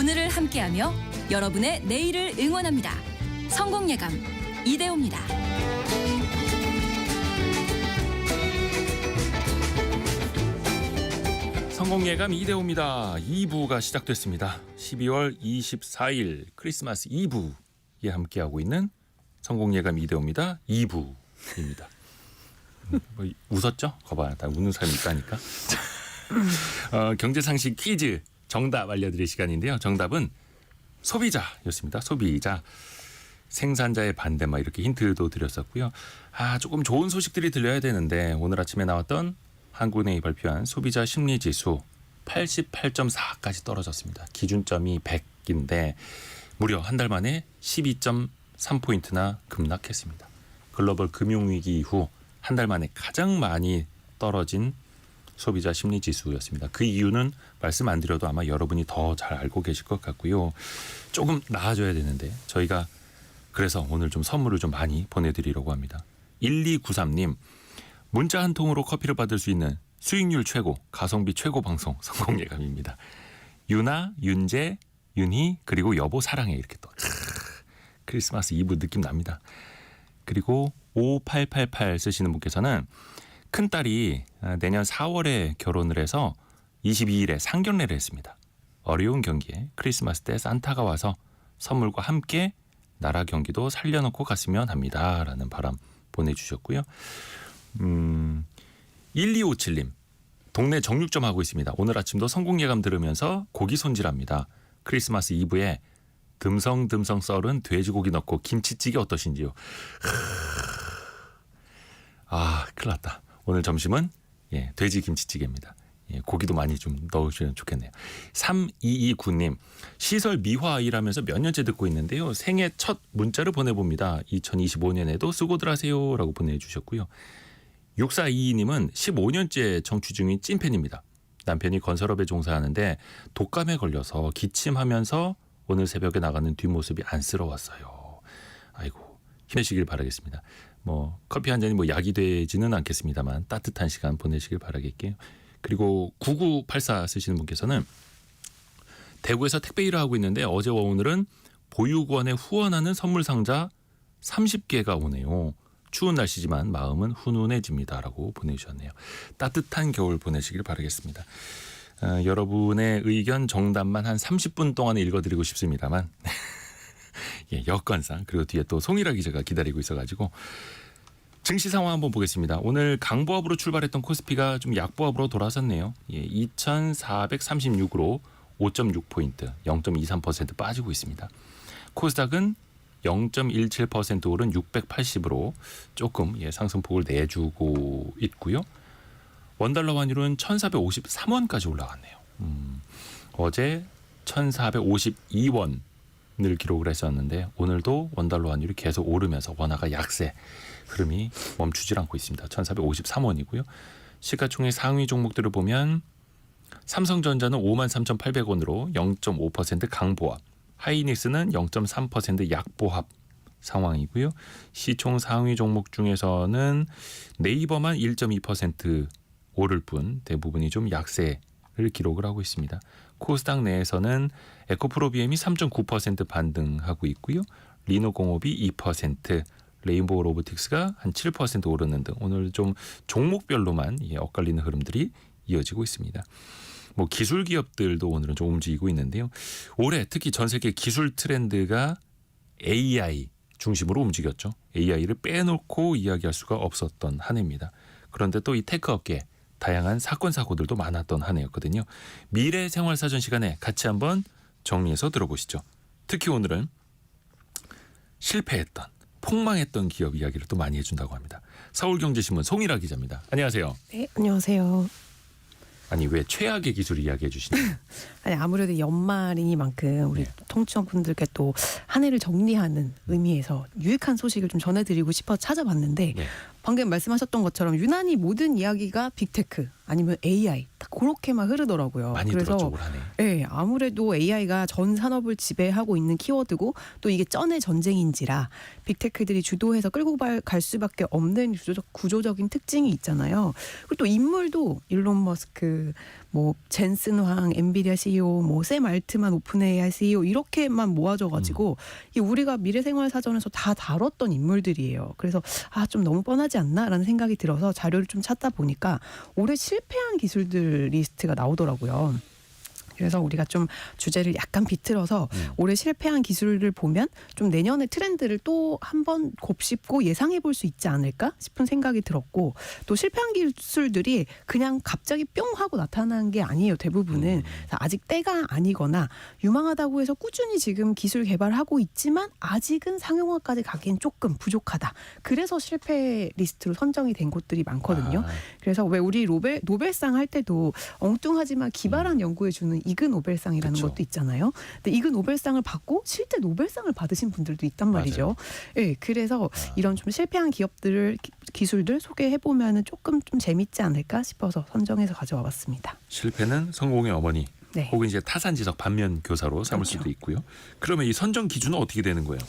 오늘을 함께하며 여러분의 내일을 응원합니다. 성공예감 이대호입니다. 성공예감 이대호입니다. 2부가 시작됐습니다. 12월 24일 크리스마스 이브에 함께하고 있는 성공예감 이대호입니다. 2부입니다. 뭐 웃었죠? 거봐, 다 웃는 사람이 있다니까. 경제상식 퀴즈 정답 알려드릴 시간인데요. 정답은 소비자였습니다. 소비자. 생산자의 반대 막 이렇게 힌트도 드렸었고요. 조금 좋은 소식들이 들려야 되는데 오늘 아침에 나왔던 한국은행이 발표한 소비자 심리지수 88.4까지 떨어졌습니다. 기준점이 100인데 무려 한 달 만에 12.3포인트나 급락했습니다. 글로벌 금융위기 이후 한 달 만에 가장 많이 떨어진 소비자 심리지수였습니다. 그 이유는 말씀 안 드려도 아마 여러분이 더 잘 알고 계실 것 같고요. 조금 나아져야 되는데 저희가 그래서 오늘 좀 선물을 좀 많이 보내드리려고 합니다. 1293님, 문자 한 통으로 커피를 받을 수 있는 수익률 최고, 가성비 최고 방송 성공예감입니다. 유나, 윤재, 윤희 그리고 여보 사랑해 이렇게 또 크리스마스 이브 느낌 납니다. 그리고 5888 쓰시는 분께서는 큰딸이 내년 4월에 결혼을 해서 22일에 상견례를 했습니다. 어려운 경기에 크리스마스 때 산타가 와서 선물과 함께 나라 경기도 살려놓고 갔으면 합니다. 라는 바람 보내주셨고요. 1257님, 동네 정육점 하고 있습니다. 오늘 아침도 성공예감 들으면서 고기 손질합니다. 크리스마스 이브에 듬성듬성 썰은 돼지고기 넣고 김치찌개 어떠신지요? 큰일 났다. 오늘 점심은 돼지 김치찌개입니다. 고기도 많이 좀 넣으시면 좋겠네요. 3229님, 시설 미화 일하면서 몇 년째 듣고 있는데요. 생애 첫 문자를 보내봅니다. 2025년에도 수고들 하세요 라고 보내주셨고요. 6422님은 15년째 청취 중인 찐팬입니다. 남편이 건설업에 종사하는데 독감에 걸려서 기침하면서 오늘 새벽에 나가는 뒷모습이 안쓰러웠어요. 아이고, 힘내시길 바라겠습니다. 커피 한 잔이 약이 되지는 않겠습니다만 따뜻한 시간 보내시길 바라겠게요. 그리고 9984 쓰시는 분께서는 대구에서 택배 일을 하고 있는데 어제와 오늘은 보육원에 후원하는 선물 상자 30개가 오네요. 추운 날씨지만 마음은 훈훈해집니다. 라고 보내주셨네요. 따뜻한 겨울 보내시길 바라겠습니다. 여러분의 의견 정답만 한 30분 동안에 읽어드리고 싶습니다만 여건상 그리고 뒤에 또 송일아 기자가 기다리고 있어가지고 증시 상황 한번 보겠습니다. 오늘 강보합으로 출발했던 코스피가 좀 약보합으로 돌아섰네요. 2436으로 5.6포인트, 0.23% 빠지고 있습니다. 코스닥은 0.17% 오른 680으로 조금 상승폭을 내주고 있고요. 원달러 환율은 1453원까지 올라갔네요. 어제 1452원을 기록을 했었는데 오늘도 원달러 환율이 계속 오르면서 원화가 약세 흐름이 멈추질 않고 있습니다. 1453원이고요. 시가총액 상위 종목들을 보면 삼성전자는 53,800원으로 0.5% 강보합, 하이닉스는 0.3% 약보합 상황이고요. 시총 상위 종목 중에서는 네이버만 1.2% 오를 뿐 대부분이 좀 약세를 기록을 하고 있습니다. 코스닥 내에서는 에코프로비엠이 3.9% 반등하고 있고요. 리노공업이 2%, 레인보우 로보틱스가 한 7% 오르는 등 오늘 좀 종목별로만 엇갈리는 흐름들이 이어지고 있습니다. 기술 기업들도 오늘은 좀 움직이고 있는데요. 올해 특히 전 세계 기술 트렌드가 AI 중심으로 움직였죠. AI를 빼놓고 이야기할 수가 없었던 한 해입니다. 그런데 또 이 테크 업계 다양한 사건 사고들도 많았던 한 해였거든요. 미래 생활사전 시간에 같이 한번 정리해서 들어보시죠. 특히 오늘은 실패했던 폭망했던 기업 이야기를 또 많이 해준다고 합니다. 서울경제신문 송일아 기자입니다. 안녕하세요. 네, 안녕하세요. 아니 왜 최악의 기술 이야기해 주시나요? 아니 아무래도 연말이니만큼 우리 청취자분들께 또 한 해를 정리하는 의미에서 유익한 소식을 좀 전해드리고 싶어 찾아봤는데 방금 말씀하셨던 것처럼 유난히 모든 이야기가 빅테크 아니면 AI 딱 그렇게만 흐르더라고요. 많이 그래서 들었죠 올한해. 네, 아무래도 AI가 전 산업을 지배하고 있는 키워드고 또 이게 쩐의 전쟁인지라 빅테크들이 주도해서 끌고 갈 수밖에 없는 구조적인 특징이 있잖아요. 그리고 또 인물도 일론 머스크, 뭐 젠슨 황, 엔비디아 CEO, 뭐 샘 알트만 오픈AI CEO 이렇게만 모아져가지고 이게 우리가 미래생활사전에서 다 다뤘던 인물들이에요. 그래서 좀 너무 뻔하지 않나라는 생각이 들어서 자료를 좀 찾다 보니까 올해 실패한 기술들 리스트가 나오더라고요. 그래서 우리가 좀 주제를 약간 비틀어서 올해 실패한 기술을 보면 좀 내년의 트렌드를 또 한번 곱씹고 예상해 볼 수 있지 않을까 싶은 생각이 들었고 또 실패한 기술들이 그냥 갑자기 뿅 하고 나타난 게 아니에요. 대부분은 아직 때가 아니거나 유망하다고 해서 꾸준히 지금 기술 개발하고 있지만 아직은 상용화까지 가기엔 조금 부족하다. 그래서 실패 리스트로 선정이 된 곳들이 많거든요. 그래서 왜 우리 노벨상 할 때도 엉뚱하지만 기발한 연구에 주는 이그 노벨상이라는 그쵸. 것도 있잖아요. 근데 이그 노벨상을 받고 실제 노벨상을 받으신 분들도 있단 말이죠. 예, 그래서 이런 좀 실패한 기업들을 기술들 소개해 보면은 조금 좀 재밌지 않을까 싶어서 선정해서 가져와 봤습니다. 실패는 성공의 어머니. 네. 혹은 이제 타산지석 반면 교사로 삼을 그렇죠. 수도 있고요. 그러면 이 선정 기준은 어떻게 되는 거예요?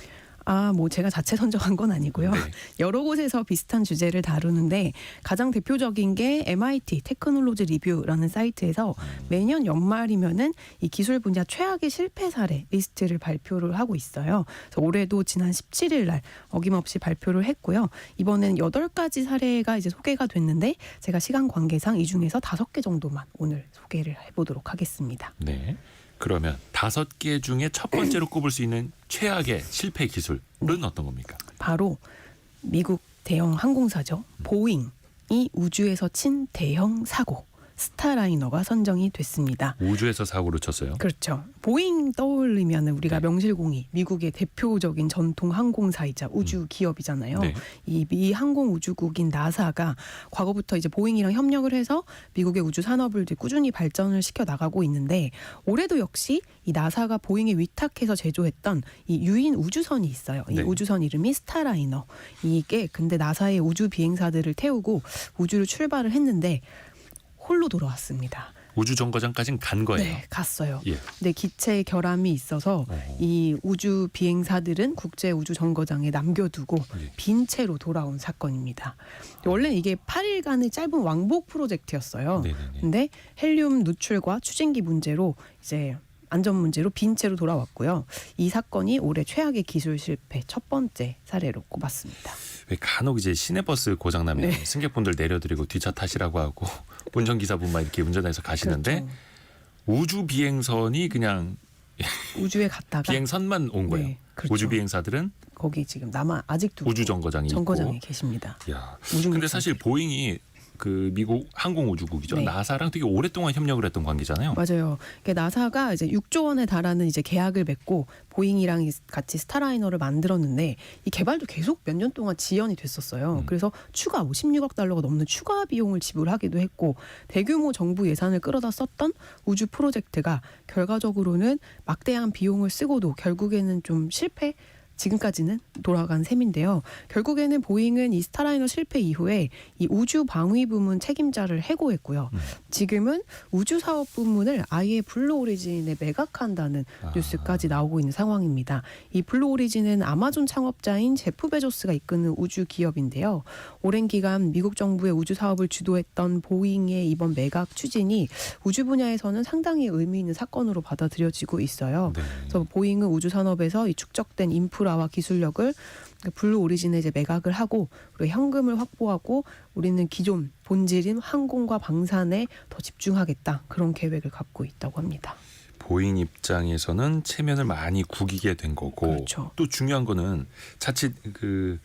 뭐 제가 자체 선정한 건 아니고요. 네. 여러 곳에서 비슷한 주제를 다루는데 가장 대표적인 게 MIT 테크놀로지 리뷰라는 사이트에서 매년 연말이면은 이 기술 분야 최악의 실패 사례 리스트를 발표를 하고 있어요. 그래서 올해도 지난 17일 날 어김없이 발표를 했고요. 이번에는 8가지 사례가 이제 소개가 됐는데 제가 시간 관계상 이 중에서 5개 정도만 오늘 소개를 해보도록 하겠습니다. 네. 그러면 5개 중에 첫 번째로 꼽을 수 있는 최악의 실패 기술은 어떤 겁니까? 바로 미국 대형 항공사죠. 보잉이 우주에서 친 대형 사고 스타라이너가 선정이 됐습니다. 우주에서 사고를 쳤어요. 그렇죠. 보잉 떠올리면 우리가 네. 명실공히 미국의 대표적인 전통 항공사이자 우주 기업이잖아요. 네. 이 미 항공우주국인 나사가 과거부터 이제 보잉이랑 협력을 해서 미국의 우주 산업을 이제 꾸준히 발전을 시켜 나가고 있는데 올해도 역시 이 나사가 보잉에 위탁해서 제조했던 이 유인 우주선이 있어요. 이 네. 우주선 이름이 스타라이너. 이게 근데 나사의 우주 비행사들을 태우고 우주를 출발을 했는데 홀로 돌아왔습니다. 우주 정거장까지는 간 거예요. 네, 갔어요. 예. 근데 기체 결함이 있어서 이 우주 비행사들은 국제 우주 정거장에 남겨두고 예. 빈 채로 돌아온 사건입니다. 원래 이게 8일간의 짧은 왕복 프로젝트였어요. 네네네. 근데 헬륨 누출과 추진기 문제로 이제 안전 문제로 빈 채로 돌아왔고요. 이 사건이 올해 최악의 기술 실패 첫 번째 사례로 꼽았습니다. 왜 간혹 이제 시내버스 고장 나면 네. 승객분들 내려드리고 뒷차 타시라고 하고 운전기사분만 이렇게 운전해서 가시는데 그렇죠. 우주 비행선이 그냥 우주에 갔다가 비행선만 온 거예요. 네, 그렇죠. 우주 비행사들은 거기 지금 아직도 우주 정거장이 정거장에 있고. 계십니다. 야. 우주 근데 사실 보잉이 그 미국 항공우주국이죠. 네. 나사랑 되게 오랫동안 협력을 했던 관계잖아요. 맞아요. 나사가 이제 6조 원에 달하는 이제 계약을 맺고 보잉이랑 같이 스타라이너를 만들었는데 이 개발도 계속 몇 년 동안 지연이 됐었어요. 그래서 추가 56억 달러가 넘는 추가 비용을 지불하기도 했고 대규모 정부 예산을 끌어다 썼던 우주 프로젝트가 결과적으로는 막대한 비용을 쓰고도 결국에는 좀 실패. 지금까지는 돌아간 셈인데요. 결국에는 보잉은 이 스타라이너 실패 이후에 이 우주 방위 부문 책임자를 해고했고요. 지금은 우주 사업 부문을 아예 블루 오리진에 매각한다는 뉴스까지 나오고 있는 상황입니다. 이 블루 오리진은 아마존 창업자인 제프 베조스가 이끄는 우주 기업인데요. 오랜 기간 미국 정부의 우주 사업을 주도했던 보잉의 이번 매각 추진이 우주 분야에서는 상당히 의미 있는 사건으로 받아들여지고 있어요. 네. 그래서 보잉은 우주 산업에서 이 축적된 인프라와 기술력을 블루 오리진에 이제 매각을 하고 그리고 현금을 확보하고 우리는 기존 본질인 항공과 방산에 더 집중하겠다 그런 계획을 갖고 있다고 합니다. 보잉 입장에서는 체면을 많이 구기게 된 거고 그렇죠. 또 중요한 거는 자칫 그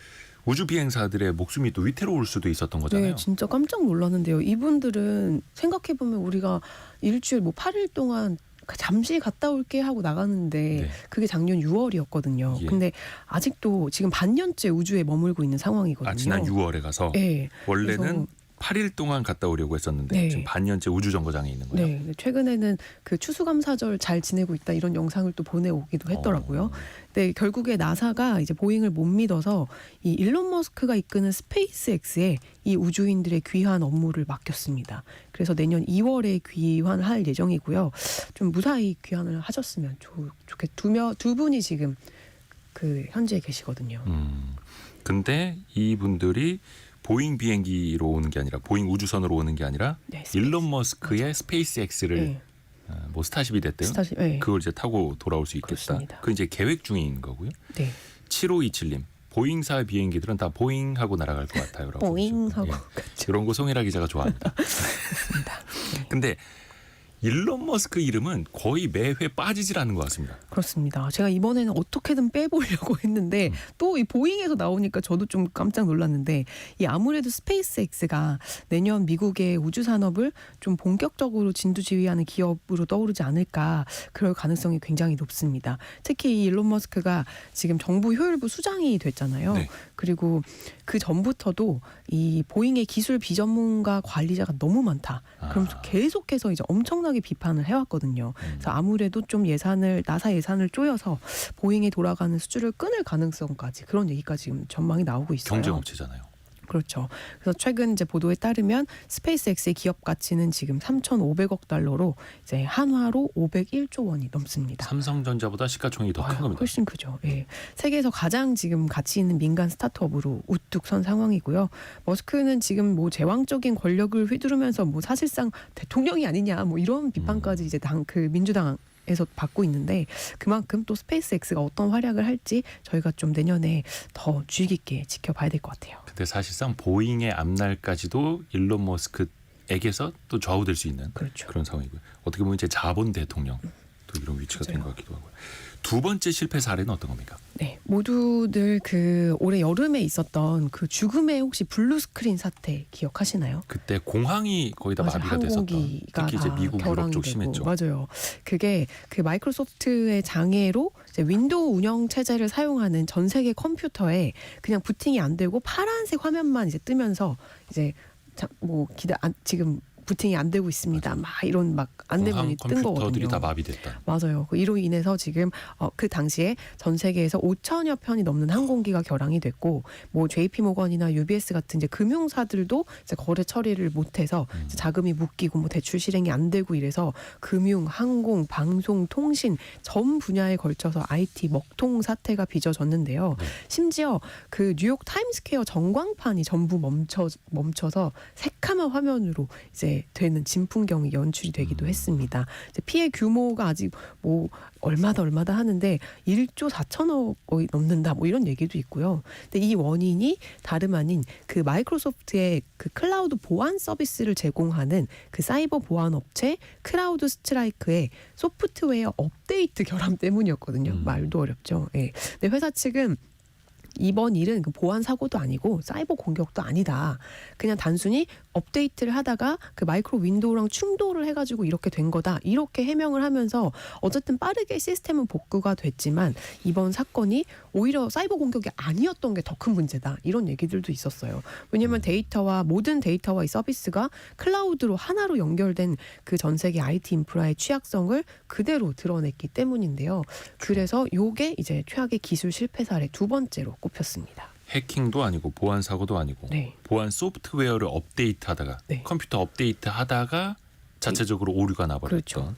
우주 비행사들의 목숨이 또 위태로울 수도 있었던 거잖아요. 네, 진짜 깜짝 놀랐는데요. 이분들은 생각해 보면 우리가 일주일 8일 동안 잠시 갔다 올게 하고 나가는데 네. 그게 작년 6월이었거든요. 예. 근데 아직도 지금 반년째 우주에 머물고 있는 상황이거든요. 지난 6월에 가서 네. 원래는 8일 동안 갔다 오려고 했었는데 네. 지금 반년째 우주 정거장에 있는 거예요. 네, 최근에는 그 추수감사절 잘 지내고 있다 이런 영상을 또 보내오기도 했더라고요. 네, 결국에 나사가 이제 보잉을 못 믿어서 이 일론 머스크가 이끄는 스페이스X에 이 우주인들의 귀환 업무를 맡겼습니다. 그래서 내년 2월에 귀환할 예정이고요. 좀 무사히 귀환을 하셨으면 좋겠. 두 분이 지금 그 현지에 계시거든요. 근데 이분들이 보잉 비행기로 오는 게 아니라 보잉 우주선으로 오는 게 아니라 네, 일론 머스크의 스페이스X를 네, 뭐 스타쉽이 됐대요. 스타쉽, 네. 그걸 이제 타고 돌아올 수 있겠다. 그렇습니다. 그 이제 계획 중인 거고요. 네. 7527님. 보잉사 비행기들은 다 보잉하고 날아갈 것 같아요라고. 보잉하고 이런 거 송혜라 기자가 좋아합니다. 그렇습니다. 근데 일론 머스크 이름은 거의 매회 빠지질 않는 것 같습니다. 그렇습니다. 제가 이번에는 어떻게든 빼보려고 했는데 또 이 보잉에서 나오니까 저도 좀 깜짝 놀랐는데 이 아무래도 스페이스X가 내년 미국의 우주 산업을 좀 본격적으로 진두지휘하는 기업으로 떠오르지 않을까 그럴 가능성이 굉장히 높습니다. 특히 이 일론 머스크가 지금 정부 효율부 수장이 됐잖아요. 네. 그리고 그 전부터도 이 보잉의 기술 비전문가 관리자가 너무 많다. 그러면서 계속해서 이제 엄청나게 비판을 해왔거든요. 그래서 아무래도 좀 나사 예산을 쪼여서 보잉에 돌아가는 수주를 끊을 가능성까지 그런 얘기까지 지금 전망이 나오고 있어요. 경쟁업체잖아요. 그렇죠. 그래서 최근 이제 보도에 따르면 스페이스X의 기업 가치는 지금 3,500억 달러로 이제 한화로 501조 원이 넘습니다. 삼성전자보다 시가총액이 더 큰 겁니다. 훨씬 크죠. 예. 세계에서 가장 지금 가치 있는 민간 스타트업으로 우뚝 선 상황이고요. 머스크는 지금 뭐 제왕적인 권력을 휘두르면서 뭐 사실상 대통령이 아니냐 뭐 이런 비판까지 이제 민주당에서 받고 있는데 그만큼 또 스페이스X가 어떤 활약을 할지 저희가 좀 내년에 더 주의 깊게 지켜봐야 될 것 같아요. 근데 사실상 보잉의 앞날까지도 일론 머스크에게서 또 좌우될 수 있는 그렇죠. 그런 상황이고요. 어떻게 보면 이제 자본 대통령 또 이런 위치가 된 것 같기도 하고요. 두 번째 실패 사례는 어떤 겁니까? 네, 모두들 그 올해 여름에 있었던 그 죽음의 혹시 블루 스크린 사태 기억하시나요? 그때 공항이 거의 다 맞아요. 마비가 됐었던 항공기가 특히 이제 다 미국 유럽 결항이 쪽 되고. 심했죠. 맞아요. 그게 그 마이크로소프트의 장애로 이제 윈도우 운영 체제를 사용하는 전 세계 컴퓨터에 그냥 부팅이 안 되고 파란색 화면만 이제 뜨면서 이제 지금 부팅이 안 되고 있습니다. 막 이런 막 안내문이 뜬 거거든요. 컴퓨터들이 다 마비됐다. 맞아요. 이로 인해서 지금 그 당시에 전 세계에서 5천여 편이 넘는 항공기가 결항이 됐고, 뭐 JP 모건이나 UBS 같은 이제 금융사들도 이제 거래 처리를 못해서 이제 자금이 묶이고 뭐 대출 실행이 안 되고 이래서 금융, 항공, 방송, 통신 전 분야에 걸쳐서 IT 먹통 사태가 빚어졌는데요. 심지어 그 뉴욕 타임스퀘어 전광판이 전부 멈춰서 새카만 화면으로 이제 되는 진풍경이 연출이 되기도 했습니다. 이제 피해 규모가 아직 뭐 얼마다 하는데 1조 4천억이 넘는다 뭐 이런 얘기도 있고요. 근데 이 원인이 다름 아닌 그 마이크로소프트의 그 클라우드 보안 서비스를 제공하는 그 사이버 보안 업체 크라우드 스트라이크의 소프트웨어 업데이트 결함 때문이었거든요. 말도 어렵죠. 예. 근데 회사 측은 이번 일은 그 보안 사고도 아니고 사이버 공격도 아니다. 그냥 단순히 업데이트를 하다가 그 마이크로 윈도우랑 충돌을 해가지고 이렇게 된 거다. 이렇게 해명을 하면서 어쨌든 빠르게 시스템은 복구가 됐지만 이번 사건이 오히려 사이버 공격이 아니었던 게 더 큰 문제다. 이런 얘기들도 있었어요. 왜냐하면 모든 데이터와 이 서비스가 클라우드로 하나로 연결된 그 전 세계 IT 인프라의 취약성을 그대로 드러냈기 때문인데요. 그래서 이게 이제 최악의 기술 실패 사례 두 번째로 꼽혔습니다. 해킹도 아니고 보안 사고도 아니고 네. 보안 소프트웨어를 업데이트하다가 네. 컴퓨터 업데이트하다가 자체적으로 오류가 나버렸던. 그렇죠.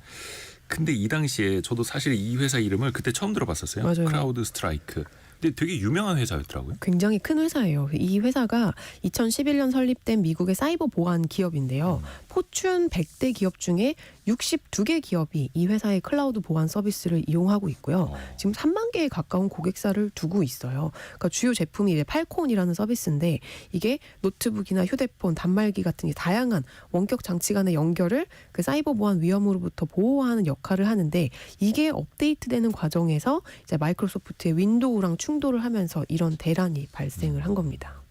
근데 이 당시에 저도 사실 이 회사 이름을 그때 처음 들어봤었어요. 맞아요. 크라우드 스트라이크. 근데 되게 유명한 회사였더라고요. 굉장히 큰 회사예요. 이 회사가 2011년 설립된 미국의 사이버 보안 기업인데요. 포춘 100대 기업 중에 62개 기업이 이 회사의 클라우드 보안 서비스를 이용하고 있고요. 지금 3만 개에 가까운 고객사를 두고 있어요. 그러니까 주요 제품이 이제 팔콘이라는 서비스인데 이게 노트북이나 휴대폰, 단말기 같은 다양한 원격 장치 간의 연결을 그 사이버 보안 위험으로부터 보호하는 역할을 하는데 이게 업데이트되는 과정에서 이제 마이크로소프트의 윈도우랑 충돌을 하면서 이런 대란이 발생을 한 겁니다.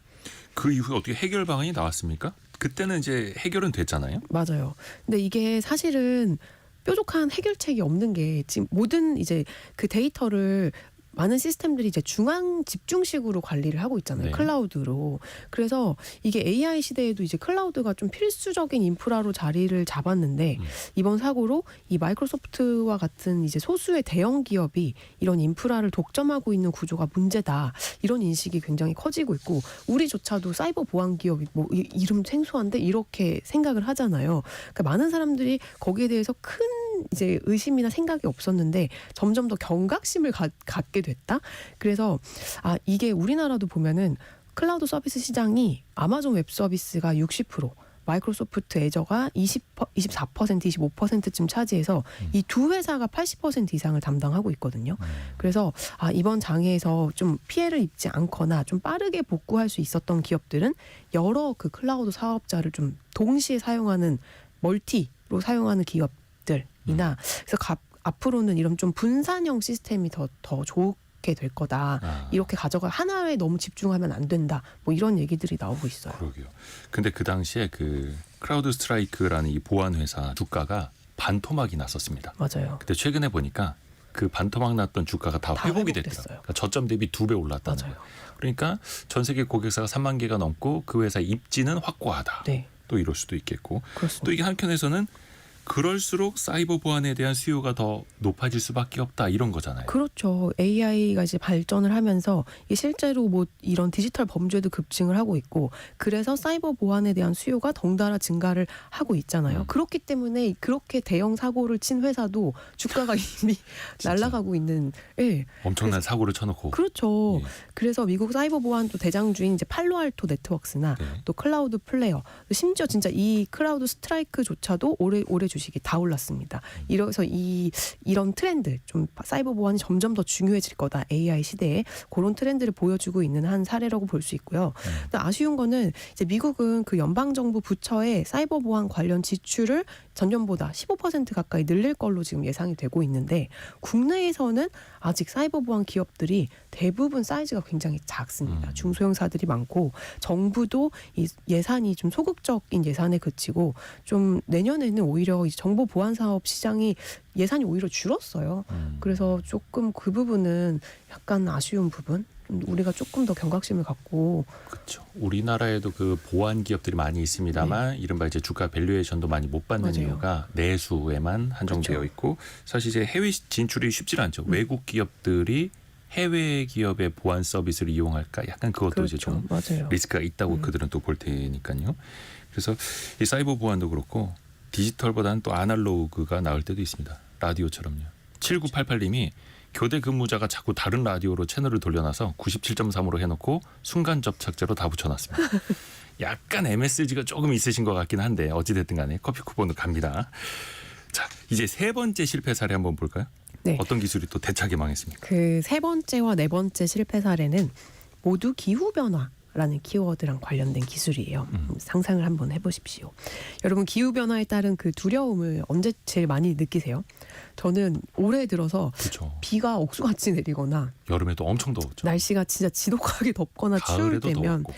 그 이후에 어떻게 해결 방안이 나왔습니까? 그때는 이제 해결은 됐잖아요. 맞아요. 근데 이게 사실은 뾰족한 해결책이 없는 게 지금 모든 이제 그 데이터를 많은 시스템들이 이제 중앙 집중식으로 관리를 하고 있잖아요. 네. 클라우드로. 그래서 이게 AI 시대에도 이제 클라우드가 좀 필수적인 인프라로 자리를 잡았는데 이번 사고로 이 마이크로소프트와 같은 이제 소수의 대형 기업이 이런 인프라를 독점하고 있는 구조가 문제다. 이런 인식이 굉장히 커지고 있고 우리조차도 사이버 보안 기업이 뭐 이름 생소한데 이렇게 생각을 하잖아요. 그러니까 많은 사람들이 거기에 대해서 큰 이제 의심이나 생각이 없었는데 점점 더 경각심을 갖게 됐다. 그래서 이게 우리나라도 보면은 클라우드 서비스 시장이 아마존 웹 서비스가 60%, 마이크로소프트 애저가 24%, 25%쯤 차지해서 이 두 회사가 80% 이상을 담당하고 있거든요. 그래서 이번 장애에서 좀 피해를 입지 않거나 좀 빠르게 복구할 수 있었던 기업들은 여러 그 클라우드 사업자를 좀 동시에 사용하는 멀티로 사용하는 기업들이나 그래서 앞으로는 이런 좀 분산형 시스템이 더 좋게 될 거다. 이렇게 하나에 너무 집중하면 안 된다. 뭐 이런 얘기들이 나오고 있어요. 그러게요. 근데 그 당시에 그 크라우드 스트라이크라는 이 보안 회사 주가가 반토막이 났었습니다. 맞아요. 근데 최근에 보니까 그 반토막 났던 주가가 다 회복이 됐더라고요. 그러니까 저점 대비 2배 올랐다는 거예요. 그러니까 전 세계 고객사가 3만 개가 넘고 그 회사 입지는 확고하다. 네. 또 이럴 수도 있겠고. 그렇습니다. 또 이게 한편에서는 그럴수록 사이버 보안에 대한 수요가 더 높아질 수밖에 없다 이런 거잖아요. 그렇죠. AI가 이제 발전을 하면서 실제로 뭐 이런 디지털 범죄도 급증을 하고 있고 그래서 사이버 보안에 대한 수요가 덩달아 증가를 하고 있잖아요. 그렇기 때문에 그렇게 대형 사고를 친 회사도 주가가 이미 날아가고 있는. 예. 엄청난 사고를 쳐놓고. 그렇죠. 예. 그래서 미국 사이버 보안 또 대장주인 이제 팔로알토 네트워크스나 네. 또 클라우드 플레이어, 심지어 진짜 이 클라우드 스트라이크조차도 올해 주식이 다 올랐습니다. 이래서 이런 트렌드, 좀 사이버 보안이 점점 더 중요해질 거다. AI 시대에 그런 트렌드를 보여주고 있는 한 사례라고 볼 수 있고요. 근데 아쉬운 거는 이제 미국은 그 연방 정부 부처의 사이버 보안 관련 지출을 전년보다 15% 가까이 늘릴 걸로 지금 예상이 되고 있는데 국내에서는 아직 사이버 보안 기업들이 대부분 사이즈가 굉장히 작습니다. 중소형사들이 많고 정부도 이 예산이 좀 소극적인 예산에 그치고 좀 내년에는 오히려 이 정보 보안 사업 시장이 예산이 오히려 줄었어요. 그래서 조금 그 부분은 약간 아쉬운 부분. 우리가 조금 더 경각심을 갖고. 그렇죠. 우리나라에도 그 보안 기업들이 많이 있습니다만 이른바 이제 주가 밸류에이션도 많이 못 받는 맞아요. 이유가 내수에만 한정되어 그렇죠. 있고 사실 이제 해외 진출이 쉽지 않죠. 외국 기업들이 해외 기업의 보안 서비스를 이용할까? 약간 그것도 그렇죠. 이제 좀 맞아요. 리스크가 있다고 그들은 또 볼 테니까요. 그래서 이 사이버 보안도 그렇고 디지털보다는 또 아날로그가 나을 때도 있습니다. 라디오처럼요. 7988님이 교대 근무자가 자꾸 다른 라디오로 채널을 돌려놔서 97.3으로 해놓고 순간 접착제로 다 붙여놨습니다. 약간 MSG가 조금 있으신 것 같긴 한데 어찌됐든 간에 커피 쿠폰으로 갑니다. 자, 이제 세 번째 실패 사례 한번 볼까요? 네. 어떤 기술이 또 대차게 망했습니까? 그 세 번째와 네 번째 실패 사례는 모두 기후 변화라는 키워드랑 관련된 기술이에요. 상상을 한번 해보십시오. 여러분 기후 변화에 따른 그 두려움을 언제 제일 많이 느끼세요? 저는 올해 들어서 그렇죠. 비가 억수같이 내리거나 여름에도 엄청 더웠죠. 날씨가 진짜 지독하게 덥거나 추울 가을에도 때면 더웠고.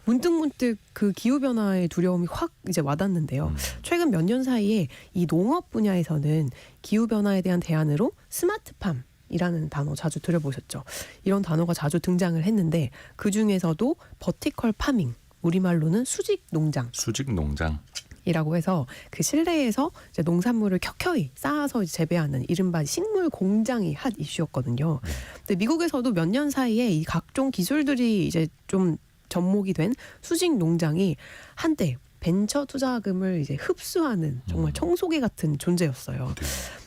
문득문득 그 기후 변화의 두려움이 확 이제 와닿는데요. 최근 몇 년 사이에 이 농업 분야에서는 기후 변화에 대한 대안으로 스마트팜 이라는 단어 자주 들어보셨죠? 이런 단어가 자주 등장을 했는데 그 중에서도 버티컬 파밍, 우리말로는 수직 농장. 수직 농장. 이라고 해서 그 실내에서 이제 농산물을 켜켜이 쌓아서 재배하는 이른바 식물 공장이 핫 이슈였거든요. 근데 미국에서도 몇 년 사이에 이 각종 기술들이 이제 좀 접목이 된 수직 농장이 한때 벤처 투자금을 이제 흡수하는 정말 청소기 같은 존재였어요.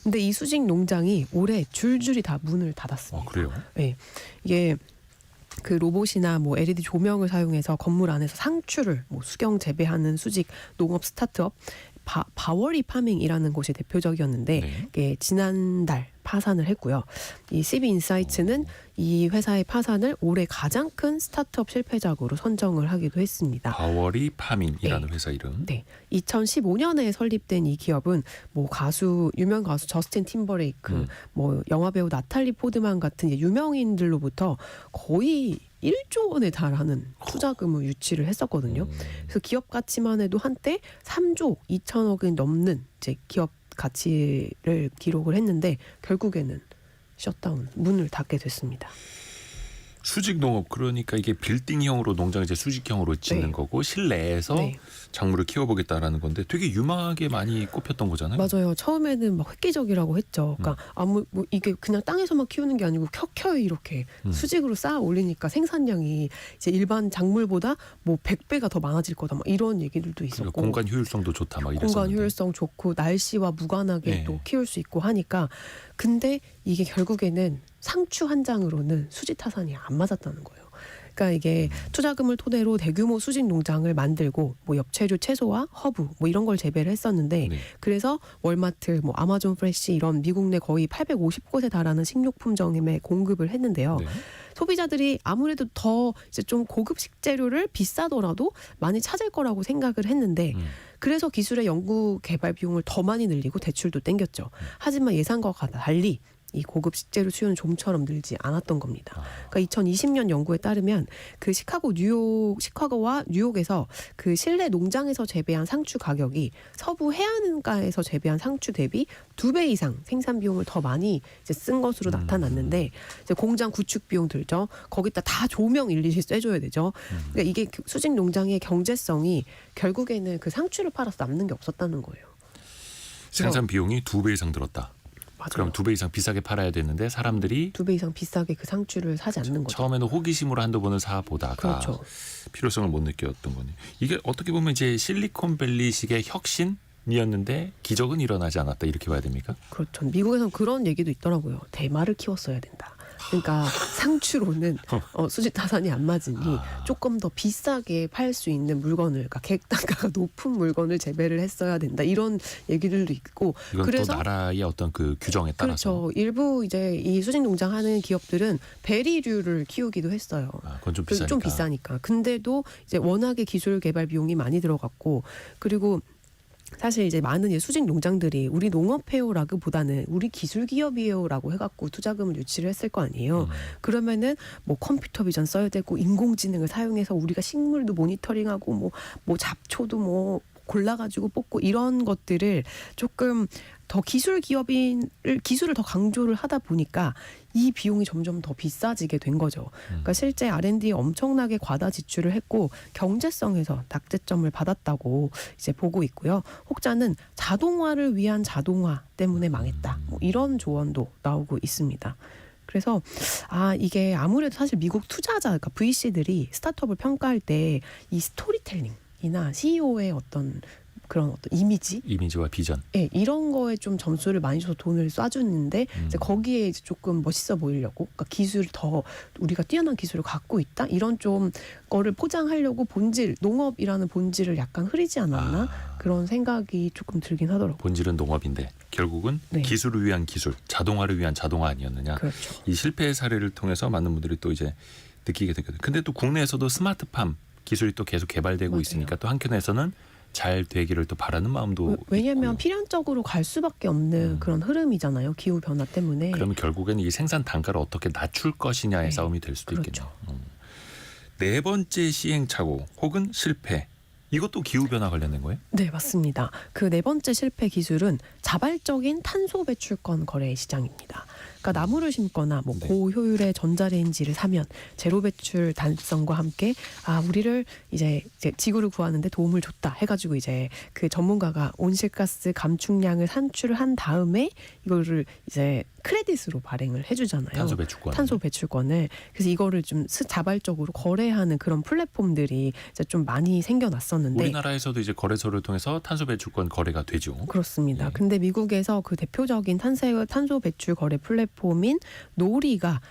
근데 이 수직 농장이 올해 줄줄이 다 문을 닫았습니다. 그래요? 네, 이게 그 로봇이나 뭐 LED 조명을 사용해서 건물 안에서 상추를 뭐 수경 재배하는 수직 농업 스타트업 바워리 파밍이라는 곳이 대표적이었는데 네. 이게 지난달 파산을 했고요. 이 CB 인사이츠는 이 회사의 파산을 올해 가장 큰 스타트업 실패작으로 선정을 하기도 했습니다. 바워리 파밍이라는 네. 회사 이름. 네, 2015년에 설립된 이 기업은 뭐 유명 가수 저스틴 팀버레이크, 뭐 영화배우 나탈리 포드만 같은 유명인들로부터 거의 1조 원에 달하는 투자금을 유치를 했었거든요. 그래서 기업 가치만 해도 한때 3조 2천억이 넘는 이제 기업 가치를 기록을 했는데 결국에는 셧다운, 문을 닫게 됐습니다. 수직 농업 그러니까 이게 빌딩형으로 농장 이제 수직형으로 짓는 네. 거고 실내에서 네. 작물을 키워보겠다라는 건데 되게 유망하게 많이 꼽혔던 거잖아요. 맞아요. 처음에는 막 획기적이라고 했죠. 그러니까 아무 뭐 이게 그냥 땅에서만 키우는 게 아니고 켜켜이 이렇게 수직으로 쌓아 올리니까 생산량이 이제 일반 작물보다 뭐 100배가 더 많아질 거다. 막 이런 얘기들도 그러니까 있었고. 공간 효율성도 좋다 막 공간 이랬었는데. 효율성 좋고 날씨와 무관하게 네. 또 키울 수 있고 하니까 근데 이게 결국에는 상추 한 장으로는 수지 타산이 안 맞았다는 거예요. 그러니까 이게 투자금을 토대로 대규모 수직 농장을 만들고 뭐 엽채류 채소와 허브 뭐 이런 걸 재배를 했었는데 네. 그래서 월마트, 뭐 아마존 프레시 이런 미국 내 거의 850곳에 달하는 식료품점에 공급을 했는데요. 네. 소비자들이 아무래도 더 이제 좀 고급 식재료를 비싸더라도 많이 찾을 거라고 생각을 했는데 그래서 기술의 연구 개발 비용을 더 많이 늘리고 대출도 땡겼죠. 하지만 예상과 달리 이 고급 식재료 수요는 좀처럼 늘지 않았던 겁니다. 그러니까 2020년 연구에 따르면 그 시카고와 뉴욕에서 그 실내 농장에서 재배한 상추 가격이 서부 해안가에서 재배한 상추 대비 2배 이상 생산 비용을 더 많이 이제 쓴 것으로 나타났는데 이제 공장 구축 비용 들죠. 거기다 다 조명 일일이 쐬줘야 되죠. 그러니까 이게 수직 농장의 경제성이 결국에는 그 상추를 팔아서 남는 게 없었다는 거예요. 생산 비용이 2배 이상 들었다. 맞아요. 그럼 2배 이상 비싸게 팔아야 되는데 사람들이 2배 이상 비싸게 그 상추를 사지 않는 거죠. 처음에는 호기심으로 한두 번을 사 보다가 그렇죠. 필요성을 못 느꼈던 거니. 이게 어떻게 보면 이제 실리콘밸리식의 혁신이었는데 기적은 일어나지 않았다 이렇게 봐야 됩니까? 그렇죠. 미국에서는 그런 얘기도 있더라고요. 대마를 키웠어야 된다. 그러니까 상추로는 수지 타산이 안 맞으니 조금 더 비싸게 팔 수 있는 물건을, 그러니까 객단가가 높은 물건을 재배를 했어야 된다. 이런 얘기들도 있고. 이건 그래서 또 나라의 어떤 그 규정에 따라서. 그렇죠. 일부 이제 이 수직 농장 하는 기업들은 베리류를 키우기도 했어요. 그건 좀 그래서 비싸니까. 좀 비싸니까. 근데도 이제 워낙에 기술 개발 비용이 많이 들어갔고 그리고 사실 이제 많은 수직 농장들이 우리 농업해요라기보다는 우리 기술 기업이에요라고 해갖고 투자금을 유치를 했을 거 아니에요. 그러면은 뭐 컴퓨터 비전 써야 되고 인공지능을 사용해서 우리가 식물도 모니터링하고 뭐 잡초도 뭐 골라가지고 뽑고 이런 것들을 조금 더 기술을 더 강조를 하다 보니까 이 비용이 점점 더 비싸지게 된 거죠. 그러니까 실제 R&D에 엄청나게 과다 지출을 했고 경제성에서 낙제점을 받았다고 이제 보고 있고요. 혹자는 자동화를 위한 자동화 때문에 망했다. 뭐 이런 조언도 나오고 있습니다. 그래서 이게 아무래도 사실 미국 투자자, 그러니까 VC들이 스타트업을 평가할 때 이 스토리텔링이나 CEO의 어떤 그런 어떤 이미지와 비전. 네, 이런 거에 좀 점수를 많이 줘서 돈을 쏴주는데 이제 거기에 이제 조금 멋있어 보이려고, 그러니까 기술을 더 우리가 뛰어난 기술을 갖고 있다 이런 좀 거를 포장하려고 농업이라는 본질을 약간 흐리지 않았나 그런 생각이 조금 들긴 하더라고요. 본질은 농업인데 결국은 네. 기술을 위한 기술, 자동화를 위한 자동화 아니었느냐. 그렇죠. 이 실패의 사례를 통해서 많은 분들이 또 이제 느끼게 되거든요. 근데 또 국내에서도 스마트팜 기술이 또 계속 개발되고 맞아요. 있으니까 또 한켠에서는 잘 되기를 또 바라는 마음도 왜냐하면 있고요. 필연적으로 갈 수밖에 없는 그런 흐름이잖아요. 기후 변화 때문에. 그러면 결국에는 이 생산 단가를 어떻게 낮출 것이냐의 네. 싸움이 될 수도 그렇죠. 있겠네요. 네 번째 시행착오 혹은 실패. 이것도 기후변화 관련된 거예요? 네, 맞습니다. 그 네 번째 실패 기술은 자발적인 탄소 배출권 거래 시장입니다. 그러니까 나무를 심거나 뭐 네. 고효율의 전자레인지를 사면 제로 배출 달성과 함께 우리를 이제 지구를 구하는데 도움을 줬다 해가지고 이제 그 전문가가 온실가스 감축량을 산출을 한 다음에 이거를 이제 크레딧으로 발행을 해주잖아요. 탄소 배출권을. 그래서 이거를 좀 자발적으로 거래하는 그런 플랫폼들이 이제 좀 많이 생겨났었는데 우리나라에서도 이제 거래소를 통해서 탄소 배출권 거래가 되죠. 그렇습니다. 예. 근데 미국에서 그 대표적인 탄소 배출 거래 플랫폼인 노리가